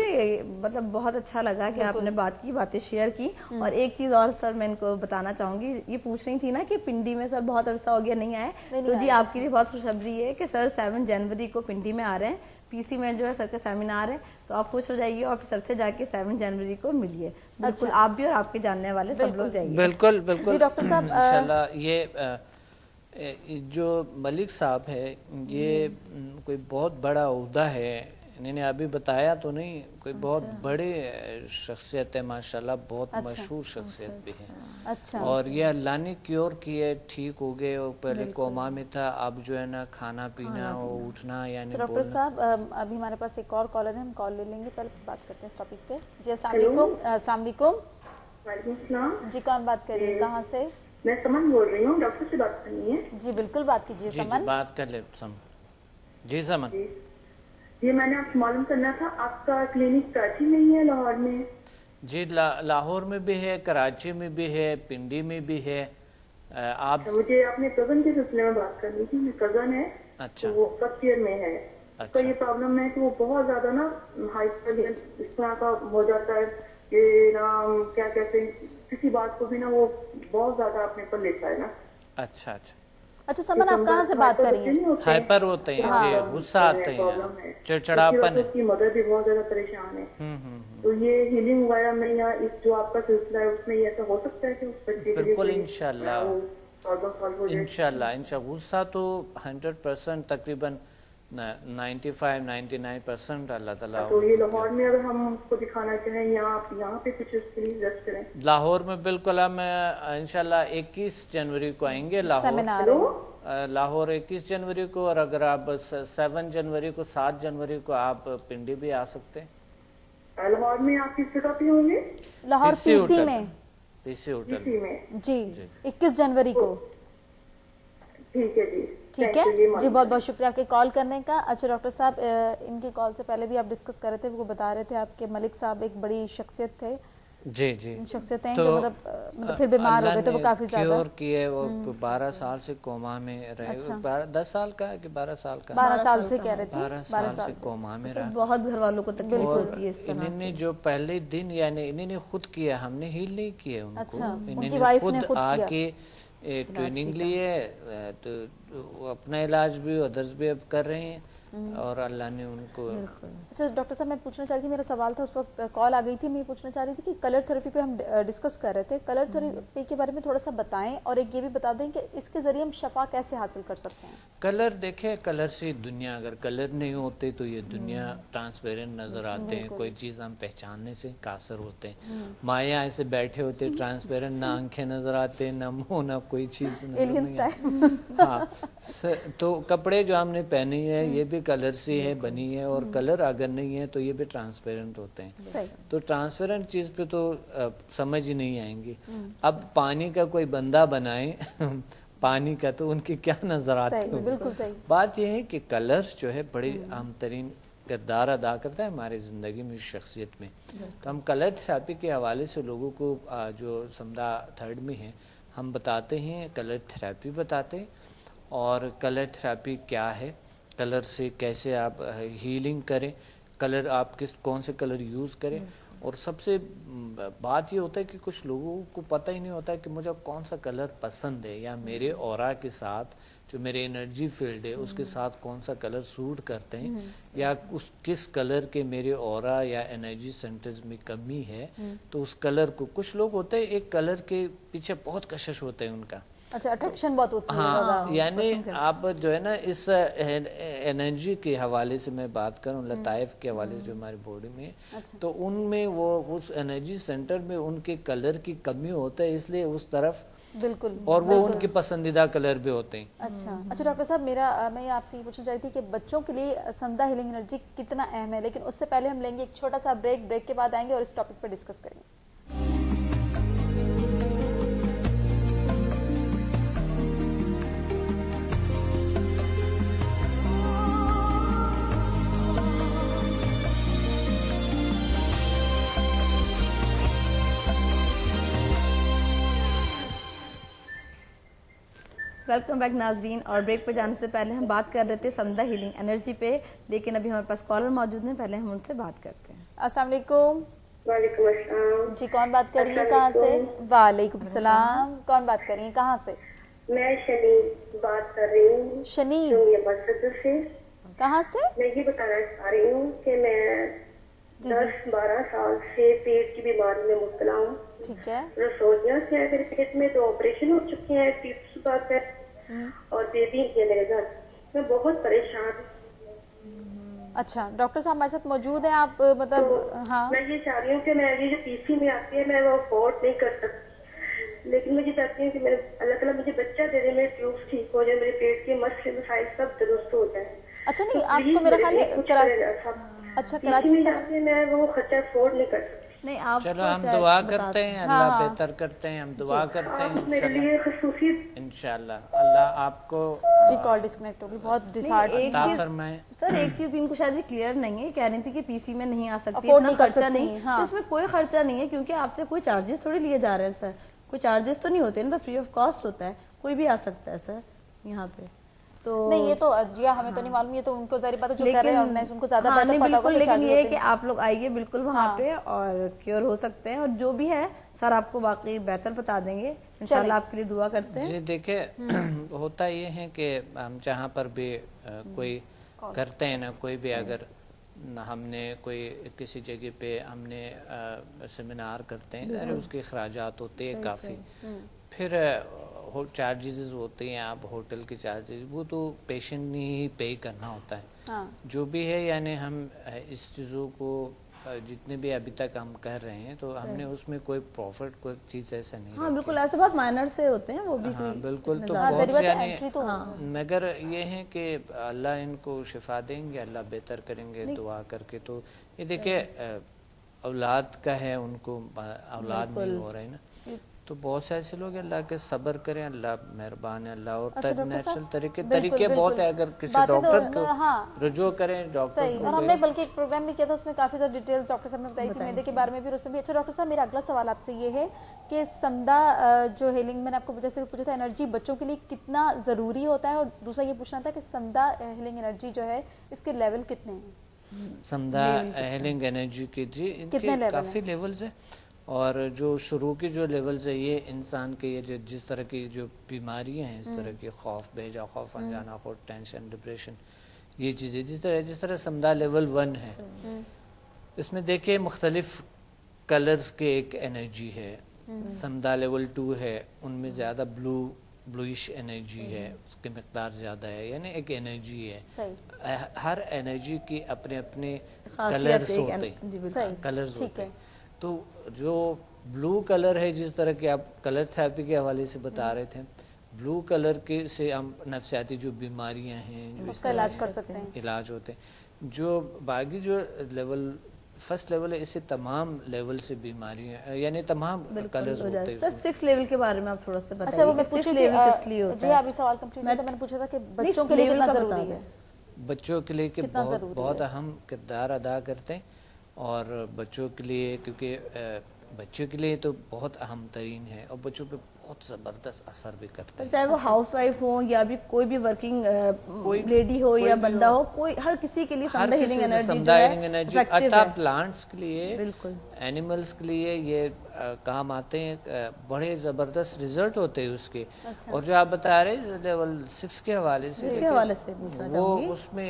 मतलब बहुत अच्छा लगा कि आपने बातें शेयर की। और एक चीज और सर मैं इनको बताना चाहूंगी, ये पूछ रही थी ना कि पिंडी में सर बहुत अरसा हो गया नहीं आए, तो जी आपके लिए बहुत खुशखबरी है कि सर 7 जनवरी को पिंडी में आ रहे हैं, पीसी में जो है सर का सेमिनार है, तो आप खुश हो जाइए और सर से जाके 7 जनवरी को मिलिए। बिल्कुल आप भी और आपके जानने वाले सब लोग जाइए। बिल्कुल बिल्कुल जी डॉक्टर साहब, इंशाल्लाह। ये जो मलिक साहब है ये कोई बहुत बड़ा ओहदा है, इन्होंने अभी बताया तो नहीं, कोई बहुत बड़े शख्सियत है माशाल्लाह, बहुत मशहूर शख्सियत भी है। अच्छा। और ये अल्लाह ने क्योर किए, ठीक हो गए, और पहले कोमा में था, अब जो है ना खाना पीना और उठना यानी डॉक्टर साहब अभी हमारे पास एक और कॉलर है, हम कॉल ले लेंगे, पहले बात करते हैं इस टॉपिक पे। जी अस्सलाम वालेकुम। अस्सलाम वालेकुम। वालेकुम सलाम। जी कौन बात कर रही है, कहाँ से? मैं समन बोल रही हूँ, डॉक्टर से बात करनी है। जी बिल्कुल बात कीजिए समन। बात कर ले समन। जी समन। ये मैंने आपसे मालूम करना था, आपका क्लिनिक कराची में ही है लाहौर में? जी लाहौर में भी है, कराची में भी है, पिंडी में भी है। आप मुझे अपने कजन के सिलसिले में बात करनी थी, मेरे कजन है। अच्छा। तो वो फर्स्ट ईयर में है। अच्छा। तो ये प्रॉब्लम है कि वो बहुत ज्यादा ना हाइपर इस तरह का हो जाता है कि ना क्या कहते हैं, किसी बात को भी ना वो बहुत ज्यादा अपने पर लेता है ना। अच्छा अच्छा अच्छा समन, आप कहाँ से बात कर रही हैं? हाइपर होते हैं जी, गुस्सा आते हैं, चिड़चिड़ापन है। उसकी मदर भी बहुत ज्यादा परेशान है। तो ये हीलिंग वगैरह में या इस जो आपका सिलसिला है उसमें ये ऐसा हो सकता है कि उस बच्चे के लिए बिल्कुल इंशाल्लाह इंशाल्लाह इंशाल्लाह। गुस्सा तो 100% तकरीबन 95-99% अल्लाह ताला। तो ये लाहौर में अगर हम उसको दिखाना चाहें या आप यहाँ पे कुछ उसके लिए सजेस्ट करें? लाहौर में बिल्कुल हम इंशाल्लाह 21 जनवरी को आएंगे लाहौर 21 जनवरी को, और अगर आप 7 जनवरी को 7 जनवरी को आप पिंडी भी आ सकते हैं। लाहौर में आप किस जगह पे होंगे? लाहौर पीसी में। पीसी होटल में जी 21 जनवरी को। ठीक है जी, ठीक है जी, बहुत बहुत शुक्रिया आपके कॉल करने का। अच्छा डॉक्टर साहब, इनकी कॉल से पहले भी आप डिस्कस कर रहे थे, वो बता रहे थे आपके मलिक साहब एक बड़ी शख्सियत थे। जी जी शख्सियत हैं तो जो मतलब फिर बीमार हो गए थे वो काफी ज्यादा। क्योर किए वो 12 साल से कोमा में रहे। अच्छा। 10 साल का है कि 12 साल का? 12 साल से कह रहे थे। 12 साल से कोमा में रहा। बहुत घर वालों को तकलीफ होती है इस तरह से। इन्होंने जो पहले दिन यानी इन्होंने खुद किया, हमने हील नहीं किया उनको। अच्छा, इन्होंने खुद आके ट्रेनिंग ली है, तो अपना इलाज भी अदर्स भी अब कर रहे हैं और अल्लाह ने उनको। अच्छा डॉक्टर साहब, मैं पूछना चाह रही थी, मेरा सवाल था उस वक्त कॉल आ गई थी, मैं पूछना चाह रही थी कि कलर थेरेपी पे हम डिस्कस कर रहे थे, कलर थेरेपी के बारे में थोड़ा सा बताएं और एक ये भी बता दें कि इसके जरिए हम शफा कैसे हासिल कर सकते हैं। कलर देखे, कलर से दुनिया, अगर कलर नहीं होते तो ये दुनिया ट्रांसपेरेंट नजर आते हैं, कोई चीज हम पहचानने से कासर होते हैं। माया ऐसे बैठे होते ट्रांसपेरेंट, ना आंखें नजर आते, ना मुंह, ना कोई चीज नजर नहीं आती। हाँ, तो कपड़े जो हमने पहने हैं ये भी कलर से है बनी है, और कलर अगर नहीं है तो ये भी ट्रांसपेरेंट होते हैं। तो ट्रांसपेरेंट चीज पे तो समझ ही नहीं आएंगी। अब पानी का कोई बंदा बनाए पानी का, तो उनकी क्या नजर आती है। बिल्कुल सही बात यह है कि कलर्स जो है बड़ी अहम तरीन किरदार अदा करता है हमारी जिंदगी में, शख्सियत में। तो हम कलर थेरेपी के हवाले से लोगों को जो समदा 3rd में है हम बताते हैं, कलर थेरेपी बताते हैं, और कलर थेरेपी क्या है, कलर से कैसे आप हीलिंग करें, कलर आप कौन से कलर यूज़ करें। और सबसे बात ये होता है कि कुछ लोगों को पता ही नहीं होता है कि मुझे कौन सा कलर पसंद है, या मेरे ऑरा के साथ जो मेरे एनर्जी फील्ड है उसके साथ कौन सा कलर सूट करते हैं, या उस किस कलर के मेरे ऑरा या एनर्जी सेंटर्स में कमी है, तो उस कलर को, कुछ लोग होते हैं एक कलर के पीछे बहुत कशिश होता है उनका। अच्छा, अट्रैक्शन बहुत होती है। हाँ, यानी आप जो है ना इस एनर्जी के हवाले से मैं बात करूं, लताइफ के हवाले से जो हमारी बॉडी में, तो उनमें वो उस एनर्जी सेंटर में उनके कलर की कमी होता है, इसलिए उस तरफ बिल्कुल, और वो उनके पसंदीदा कलर भी होते हैं। अच्छा डॉक्टर साहब, मैं आपसे ये पूछना चाहती थी कि बच्चों के लिए संदा हीलिंग एनर्जी कितना अहम है, लेकिन उससे पहले हम लेंगे एक छोटा सा ब्रेक के बाद आएंगे और इस टॉपिक पर डिस्कस करेंगे। वेलकम बैक नाजरीन। और ब्रेक पे जाने से पहले हम बात कर रहे थे समदा हीलिंग एनर्जी पे, लेकिन अभी हमारे पास कॉलर मौजूद हैं, पहले हम उनसे बात करते हैं। अस्सलाम वालेकुम। वालेकुम अस्सलाम जी, कौन बात कर रही है, कहाँ से? वालेकुम सलाम, कौन बात कर रही है, कहाँ से? मैं शनी बात कर रही हूँ, शनी से। कहाँ से? मैं ये बताना चाह रही हूँ कि मैं 10-12 साल से पेट की बीमारी में मुब्तला हूँ। ठीक है। रसोइयाँ से है मेरे पेट में, 2 ऑपरेशन हो चुके हैं, टिप्स बात है और बेबी है मेरे घर। मैं बहुत परेशान हूँ। अच्छा, डॉक्टर साहब हमारे साथ मौजूद हैं, आप मतलब तो हाँ, मैं ये चाह रही हूँ कि मैं ये जो पीसी में आती है मैं वो अफोर्ड नहीं कर सकती, लेकिन मैं ये चाहती हूँ कि मेरे अल्लाह ताला मुझे बच्चा दे दे, मेरे ट्यूब्स ठीक हो जाए, मेरे पेट के मसले मसाइल सब दुरुस्त हो जाए। अच्छा नहीं, तो आपको मेरा ख्याल है अच्छा कराची में से जाके मैं वो खर्चा अफोर्ड नहीं कर सकती। नहीं, आप चलो हम दुआ करते हैं, अल्लाह बेहतर करते हैं, हम दुआ करते हैं मेरे लिए खसूसी इंशाल्लाह अल्लाह आपको जी कॉल डिस्कनेक्ट होगी, बहुत डिसहार्ट। एक अता चीज फरमाए। सर, एक चीज इनको शायद ये क्लियर नहीं है, कह रही थी कि पीसी में नहीं आ सकती, Afford इतना नहीं कर खर्चा सकती, नहीं। हाँ। तो इसमें कोई खर्चा नहीं है, क्योंकि आपसे कोई चार्जेस थोड़ी लिए जा रहे हैं सर, कोई चार्जेस तो नहीं होते ना, तो फ्री ऑफ कॉस्ट होता है, कोई भी आ सकता है सर यहाँ पे। तो नहीं, ये तो जिया हमें तो नहीं मालूम, ये तो उनको जारी बात है जो कर रहे हैं ऑर्गेनाइज, उनको ज्यादा हाँ, बेहतर नहीं, पता होगा बिल्कुल, कि लेकिन charges ये है होते कि हैं। आप लोग आइए बिल्कुल वहाँ हाँ। पे और क्योर हो सकते हैं, और जो भी है सर आपको बाकी बेहतर बता देंगे इंशाल्लाह। आपके लिए दुआ करते हैं। जी देखिए, होता ये है कि हम जहाँ पर भी कोई करते हैं ना, कोई भी अगर हमने कोई किसी जगह पे हमने सेमिनार करते हैं, अरे उसके अखराजात होते हैं काफ़ी, फिर चार्जेस होते हैं, आप होटल के चार्जेस वो तो पेशेंट ने ही पे करना होता है। हाँ। जो भी है, यानी हम इस चीज़ों को जितने भी अभी तक हम कर रहे हैं तो हमने उसमें कोई प्रॉफिट कोई चीज़ ऐसा नहीं हाँ बिल्कुल, ऐसे बहुत माइनर से होते हैं वो भी। हाँ बिल्कुल, तो ज़्यादा बहुत जरूरत है, यानी entry तो मगर ये है कि अल्लाह इनको शिफा देंगे, अल्लाह बेहतर करेंगे दुआ करके। तो ये देखिए औलाद का है, उनको औलाद नहीं हो रहा है ना, तो बहुत से ऐसे लोग अल्लाह के सब्र करें, अल्लाह मेहरबान है, अल्लाह और नेचुरल तरीके बहुत है। अगर किसी डॉक्टर को रुजू करें डॉक्टर सही, और हमने बल्कि एक प्रोग्राम भी किया था, उसमें काफी सारी डिटेल्स डॉक्टर साहब ने बताई थी मैदे के बारे में भी, और उसमें भी। अच्छा डॉक्टर साहब, मेरा अगला सवाल आपसे ये है कि समदा जो हीलिंग, मैंने आपको जैसे पूछा था एनर्जी बच्चों के लिए कितना जरूरी होता है, और दूसरा ये पूछना था कि समदा हीलिंग एनर्जी जो है इसके लेवल कितने हैं? समदा हीलिंग एनर्जी के जी इनके काफी लेवल्स है, और जो शुरू के जो लेवल्स है, ये इंसान के ये जिस तरह की जो बीमारियां हैं, इस तरह की खौफ, बेजा खौफ, अनजाना खौफ, टेंशन, डिप्रेशन, ये चीज़ें जिस तरह समदा लेवल 1 है, इसमें देखिए मुख्तलिफ कलर्स के एक एनर्जी है। समदा लेवल 2 है, उनमें ज़्यादा ब्लूइश एनर्जी है, उसकी मिकदार ज़्यादा है, यानी एक एनर्जी है। हर एनर्जी की अपने अपने कलर्स होते हैं, कलर्स होते हैं। तो जो ब्लू कलर है, जिस तरह के आप कलर थेरेपी के हवाले से बता रहे थे, ब्लू कलर के से हम नफ्सियाती जो बीमारियां हैं जो इसका इलाज कर सकते हैं, इलाज होते हैं। जो बाकी जो लेवल फर्स्ट लेवल है, इससे तमाम लेवल से बीमारियां यानी तमाम कलर्स होते हैं। सर 6 लेवल के बारे में आप थोड़ा सा बताइए। अच्छा वो मैं पूछ रही थी जी, अभी सवाल कंप्लीट मैं तो मैंने पूछा था कि बच्चों के लिए कितना जरूरी है? बच्चों के लिए कि बहुत अहम किरदार अदा करते हैं, और बच्चों के लिए, क्योंकि बच्चों के लिए तो बहुत अहम तरीन है, और बच्चों पे बहुत ज़बरदस्त असर भी करता है। चाहे वो हाउस वाइफ हो या भी कोई भी वर्किंग लेडी हो या बंदा हो, कोई हर किसी के लिए समदा हीलिंग एनर्जी जो है अटा प्लांट्स के लिए, बिल्कुल एनिमल्स के लिए ये काम आते हैं, बड़े ज़बरदस्त रिजल्ट होते हैं उसके। और जो आप बता रहे लेवल 6 के हवाले से पूछना चाहूंगी, वो उसमें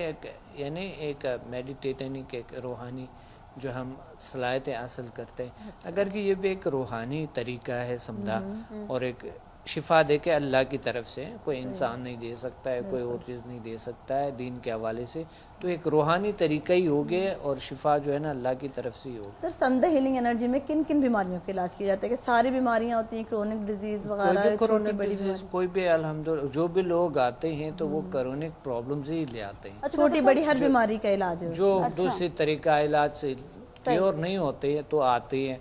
यानी एक मेडिटेटिंग, एक रूहानी जो हम सलाहियतें हासिल करते हैं। अगर कि ये भी एक रूहानी तरीका है समझा, और एक शिफा दे के अल्लाह की तरफ से, कोई इंसान नहीं दे सकता है, कोई और चीज़ नहीं दे सकता है दीन के हवाले से, तो एक रूहानी तरीका ही हो गया, और शिफा जो है ना अल्लाह की तरफ से ही हो। सर समदा हीलिंग एनर्जी में किन किन बीमारियों के इलाज किए जाते हैं? कि सारी बीमारियां होती हैं, क्रोनिक डिजीज वगैरह? क्रोनिक डिजीज कोई भी, अल्हम्दुलिल्लाह जो भी लोग आते हैं तो वो क्रोनिक प्रॉब्लम से ही ले आते हैं। छोटी बड़ी हर बीमारी का इलाज है जो दूसरी तरीका इलाज से क्योर नहीं होते हैं तो आते हैं,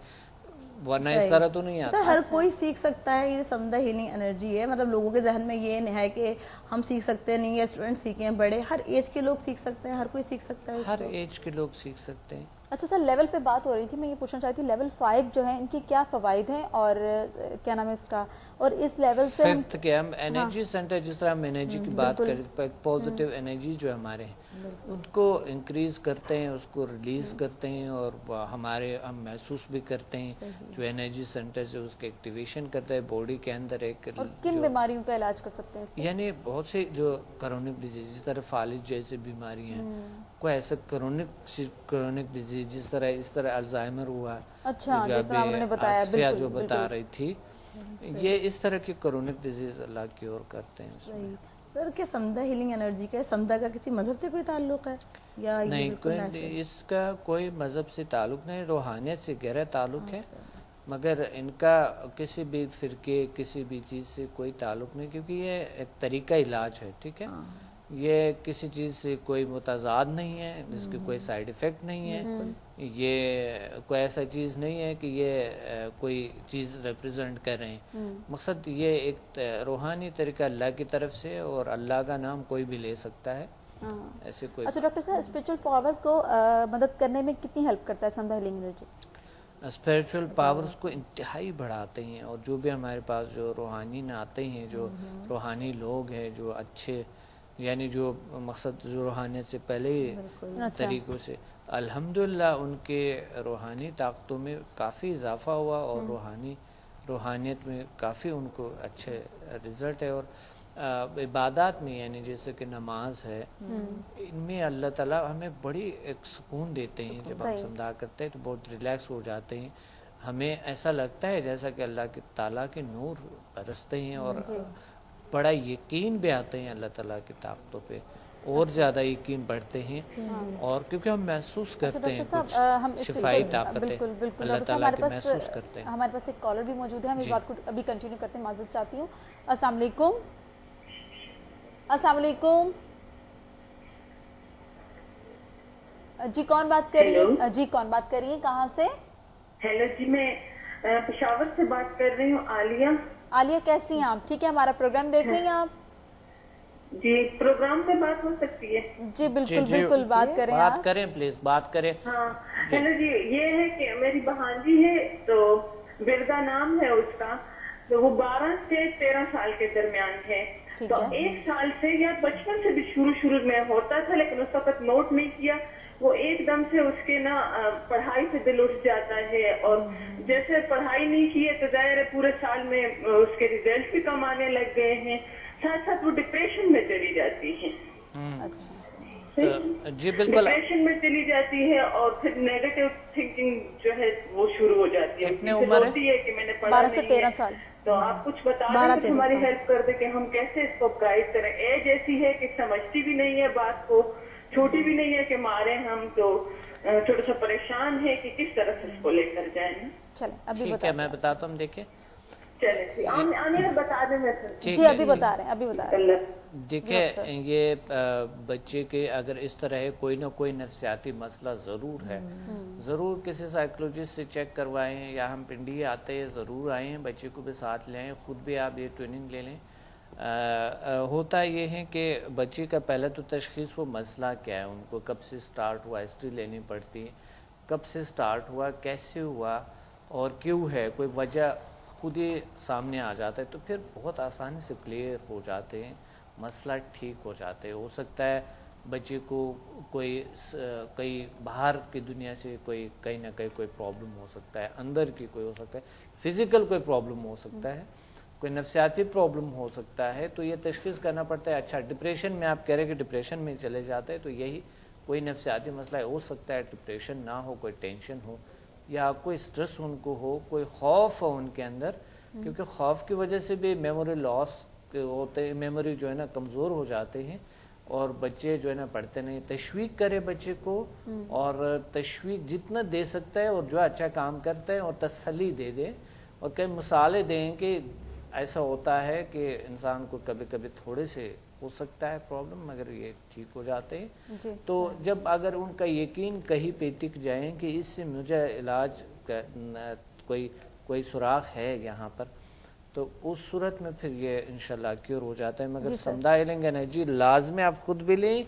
वरना इस तरह तो नहीं आता। सर हर कोई सीख सकता है ये समदा हीलिंग एनर्जी है? मतलब लोगों के जहन में ये है कि हम सीख सकते नहीं है, स्टूडेंट सीखे हैं, बड़े हर एज के लोग सीख सकते हैं, हर कोई सीख सकता है? हर एज के लोग सीख सकते हैं। اچھا سر، لیول پہ بات ہو رہی تھی، میں یہ پوچھنا چاہتی تھی لیول 5 جو ہے ان کی کیا فوائد ہیں اور کیا نام ہے اس کا، اور اس لیول سے ففتھ کے ہم انرجی سینٹر، جس طرح ہم انرجی کی بات کرتے ہیں، پازیٹیو انرجی جو ہمارے ہیں ان کو انکریز کرتے ہیں، اس کو ریلیز کرتے ہیں، اور ہم محسوس بھی کرتے ہیں جو انرجی سینٹر سے اس کے ایکٹیویشن کرتا ہے باڈی کے اندر ایک. اور کن بیماریوں کا علاج کر سکتے ہیں؟ یعنی بہت سے جو کرونک ڈیزیز، جس طرح فالج جیسے بیماری ہیں، کوئی ایسا کرونک ڈیزیز جس طرح الزائمر ہوا، اچھا جس طرح انہوں نے بتایا، بالکل جو بتا رہی تھی، یہ اس طرح کی کرونک ڈیزیز اللہ کیور کرتے ہیں. صحیح سر، کیا سمدھا ہیلنگ انرجی کا سمدھا کا کسی مذہب سے کوئی تعلق ہے یا نہیں؟ اس کا کوئی مذہب سے تعلق نہیں، روحانیت سے گہرا تعلق ہے، مگر ان کا کسی بھی فرقے کسی بھی چیز سے کوئی تعلق نہیں، کیونکہ یہ ایک طریقہ علاج ہے. ٹھیک ہے، یہ کسی چیز سے کوئی متضاد نہیں ہے، جس کی کوئی سائیڈ ایفیکٹ نہیں ہے، یہ کوئی ایسا چیز نہیں ہے کہ یہ کوئی چیز ریپریزنٹ کر رہے ہیں. مقصد یہ ایک روحانی طریقہ اللہ کی طرف سے، اور اللہ کا نام کوئی بھی لے سکتا ہے. ایسے کوئی. اچھا ڈاکٹر صاحب، اسپرچل پاور کو مدد کرنے میں کتنی ہیلپ کرتا ہے سمدھا ہیلنگ انرجی؟ اسپریچول پاورز کو انتہائی بڑھاتے ہیں، اور جو بھی ہمارے پاس جو روحانی آتے ہیں، جو روحانی لوگ ہیں، جو اچھے، یعنی جو مقصد جو روحانیت سے پہلے طریقوں سے، الحمدللہ ان کے روحانی طاقتوں میں کافی اضافہ ہوا، اور روحانیت میں کافی ان کو اچھے رزلٹ ہے. اور عبادات میں، یعنی جیسے کہ نماز ہے، ان میں اللہ تعالیٰ ہمیں بڑی ایک سکون دیتے ہیں. جب ہم سمدھا کرتے ہیں تو بہت ریلیکس ہو جاتے ہیں، ہمیں ایسا لگتا ہے جیسا کہ اللہ کے تعالیٰ کے نور برستے ہیں، اور بڑا یقین بھی آتے ہیں اللہ تعالیٰ کی طاقتوں پہ، اور زیادہ یقین بڑھتے ہیں، اور کیونکہ ہم محسوس کرتے ہیں کچھ شفائی طاقتیں اللہ تعالیٰ کے محسوس کرتے ہیں. ہمارے پاس ایک کالر بھی موجود ہے، ہم اس بات کو ابھی کنٹینیو کرتے ہیں، معذرت چاہتی ہوں. السلام علیکم. السلام علیکم جی، کون بات کر رہی ہے؟ جی کون بات کر رہی ہے، کہاں سے؟ ہیلو جی، میں پشاور سے بات کر رہی ہوں. عالیہ کیسی ہیں آپ؟ ٹھیک ہے، ہمارا پروگرام دیکھ رہی ہیں آپ؟ جی، پروگرام پہ بات ہو سکتی ہے؟ جی بالکل بالکل، بات کریں، بات کریں پلیز، بات کریں. ہاں ہیلو جی، یہ ہے کہ میری بھانجی ہے، تو بردا نام ہے اس کا، تو وہ 12 سے 13 سال کے درمیان ہے. تو 1 سال سے یا بچپن سے بھی شروع میں ہوتا تھا، لیکن اس وقت نوٹ نہیں کیا. وہ ایک دم سے اس کے پڑھائی سے دل اٹھ جاتا ہے، اور جیسے پڑھائی نہیں کی ہے تو ظاہر ہے پورے سال میں اس کے ریزلٹ بھی کم آنے لگ گئے ہیں، ساتھ ساتھ وہ ڈپریشن میں چلی جاتی ہے. جی بالکل، ڈپریشن میں چلی جاتی ہے، اور پھر نیگیٹو تھنکنگ جو ہے وہ شروع ہو جاتی ہے. کتنے عمر ہے؟ کہ میں نے پڑھا 12 سے 13 سال. تو آپ کچھ بتا دیں، ہماری ہیلپ کر دیں کہ ہم کیسے اس کو گائیڈ کریں. ایج ایسی ہے کہ سمجھتی بھی نہیں ہے بات کو، چھوٹی بھی نہیں ہے کہ مارے ہم، تو تھوڑا سا پریشان ہے کہ کس طرح سے اس کو لے کر جائیں. چلیں ابھی ٹھیک ہے، میں بتاتا ہوں. دیکھیں، چلیں آنے بتا دیں. میں جی ابھی بتا رہے ہیں. دیکھیں، یہ بچے کے اگر اس طرح ہے، کوئی نہ کوئی نفسیاتی مسئلہ ضرور ہے. ضرور کسی سائیکولوجسٹ سے چیک کروائیں، یا ہم پنڈی آتے ہیں ضرور آئیں، بچے کو بھی ساتھ لیں، خود بھی آپ یہ ٹریننگ لے لیں. ہوتا یہ ہے کہ بچے کا پہلے تو تشخیص وہ مسئلہ کیا ہے، ان کو کب سے سٹارٹ ہوا، ہسٹری لینی پڑتی ہے، کب سے سٹارٹ ہوا، کیسے ہوا، اور کیوں ہے، کوئی وجہ خود ہی سامنے آ جاتا ہے تو پھر بہت آسانی سے کلیئر ہو جاتے ہیں، مسئلہ ٹھیک ہو جاتے ہیں. ہو سکتا ہے بچے کو کئی باہر کی دنیا سے کہیں نہ کہیں کوئی پرابلم ہو سکتا ہے، اندر کی کوئی ہو سکتا ہے، فزیکل کوئی پرابلم ہو سکتا ہے، کوئی نفسیاتی پرابلم ہو سکتا ہے. تو یہ تشخیص کرنا پڑتا ہے. اچھا، ڈپریشن میں آپ کہہ رہے ہیں کہ ڈپریشن میں چلے جاتے ہیں، تو یہی کوئی نفسیاتی مسئلہ ہو سکتا ہے. ڈپریشن نہ ہو، کوئی ٹینشن ہو، یا کوئی سٹریس ان کو ہو، کوئی خوف ہو ان کے اندر، کیونکہ خوف کی وجہ سے بھی میموری لاس ہوتے ہیں، میموری جو ہے نا کمزور ہو جاتے ہیں، اور بچے جو ہے نا پڑھتے نہیں. تشویق کرے بچے کو، اور تشویق جتنا دے سکتا ہے، اور جو اچھا کام کرتا ہے اور تسلی دے دے، اور کئی مثالیں دیں کہ ایسا ہوتا ہے کہ انسان کو کبھی کبھی تھوڑے سے ہو سکتا ہے پرابلم، مگر یہ ٹھیک ہو جاتے ہیں. تو جب اگر ان کا یقین کہیں پہ ٹک جائیں کہ اس سے مجھے علاج کوئی سراغ ہے یہاں پر، تو اس صورت میں پھر یہ انشاءاللہ کیور ہو جاتا ہے. مگر سمدھا ہیلنگ انرجی لازم آپ خود بھی لیں،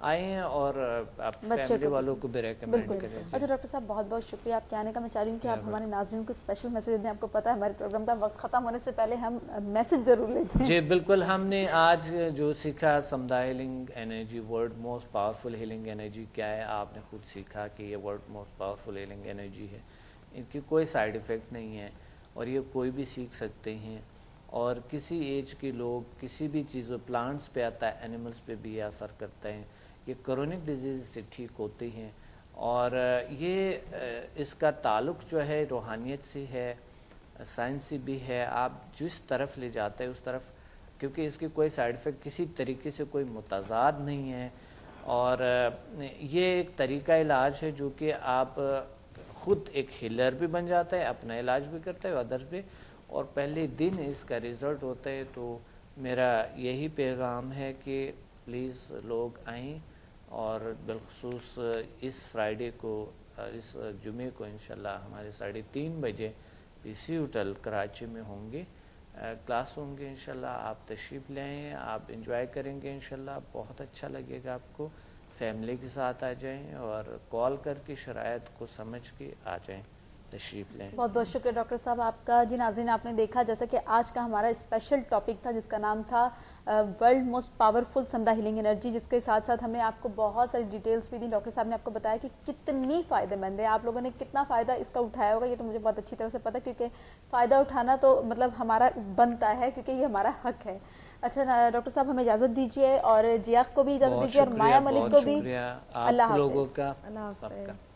आए और आप फैमिली वालों को भी रेकमेंड करें। अच्छा डॉक्टर साहब, बहुत बहुत शुक्रिया आपके आने का। मैं चाह रही हूँ कि आप हमारे नाज़रीन को स्पेशल मैसेज दें। आपको पता है हमारे प्रोग्राम का वक्त ख़त्म होने से पहले हम मैसेज ज़रूर लेते हैं। जी बिल्कुल, हमने आज जो सीखा समुदाय healing energy, world most powerful healing energy क्या है, आपने खुद सीखा कि ये world most powerful healing energy है, इनकी कोई साइड इफ़ेक्ट नहीं है और ये कोई भी सीख सकते हैं। और किसी एज के लोग किसी भी चीज़, प्लांट्स पे आता है, एनिमल्स पे भी असर करता है, ये क्रोनिक डिजीज़ से ठीक होते हैं। और ये इसका ताल्लुक़ जो है रूहानियत से है, साइंसी भी है, आप जिस तरफ ले जाते हैं उस तरफ, क्योंकि इसकी कोई साइड इफ़ेक्ट किसी तरीके से कोई मुतज़ाद नहीं है। और ये एक तरीका इलाज है जो कि आप ख़ुद एक हीलर भी बन जाता है, अपना इलाज भी करता है, अदर्स भी, और पहले दिन इसका रिज़ल्ट होता है। तो मेरा यही पैगाम है कि प्लीज़ लोग आएँ और बिलखुसूस इस फ्राइडे को, इस जुमे को इंशाल्लाह हमारे 3:30 बजे पीसी होटल कराची में होंगे, क्लास होंगे इंशाल्लाह। आप तशरीफ़ ले आएँ, आप इंजॉय करेंगे इंशाल्लाह, बहुत अच्छा लगेगा आपको। फैमिली के साथ आ जाएं और कॉल करके शरायत को समझ के आ जाएं, तशरीफ़ लें। बहुत बहुत शुक्रिया डॉक्टर साहब आपका। जी नाज़रीन, आपने देखा जैसा कि आज का हमारा स्पेशल टॉपिक था जिसका नाम था वर्ल्ड मोस्ट पावरफुल समुदाय हीलिंग एनर्जी, जिसके साथ साथ हमने आपको बहुत सारी डिटेल्स भी दी। डॉक्टर साहब ने आपको बताया कि कितनी फ़ायदेमंद है, आप लोगों ने कितना फ़ायदा इसका उठाया होगा, ये तो मुझे बहुत अच्छी तरह से पता है, क्योंकि फ़ायदा उठाना तो मतलब हमारा बनता है, क्योंकि ये हमारा हक है। अच्छा डॉक्टर साहब, हमें इजाज़त दीजिए और जिया को भी इजाज़त दीजिए और माया मलिक को भी। अल्लाह हाफ़िज़।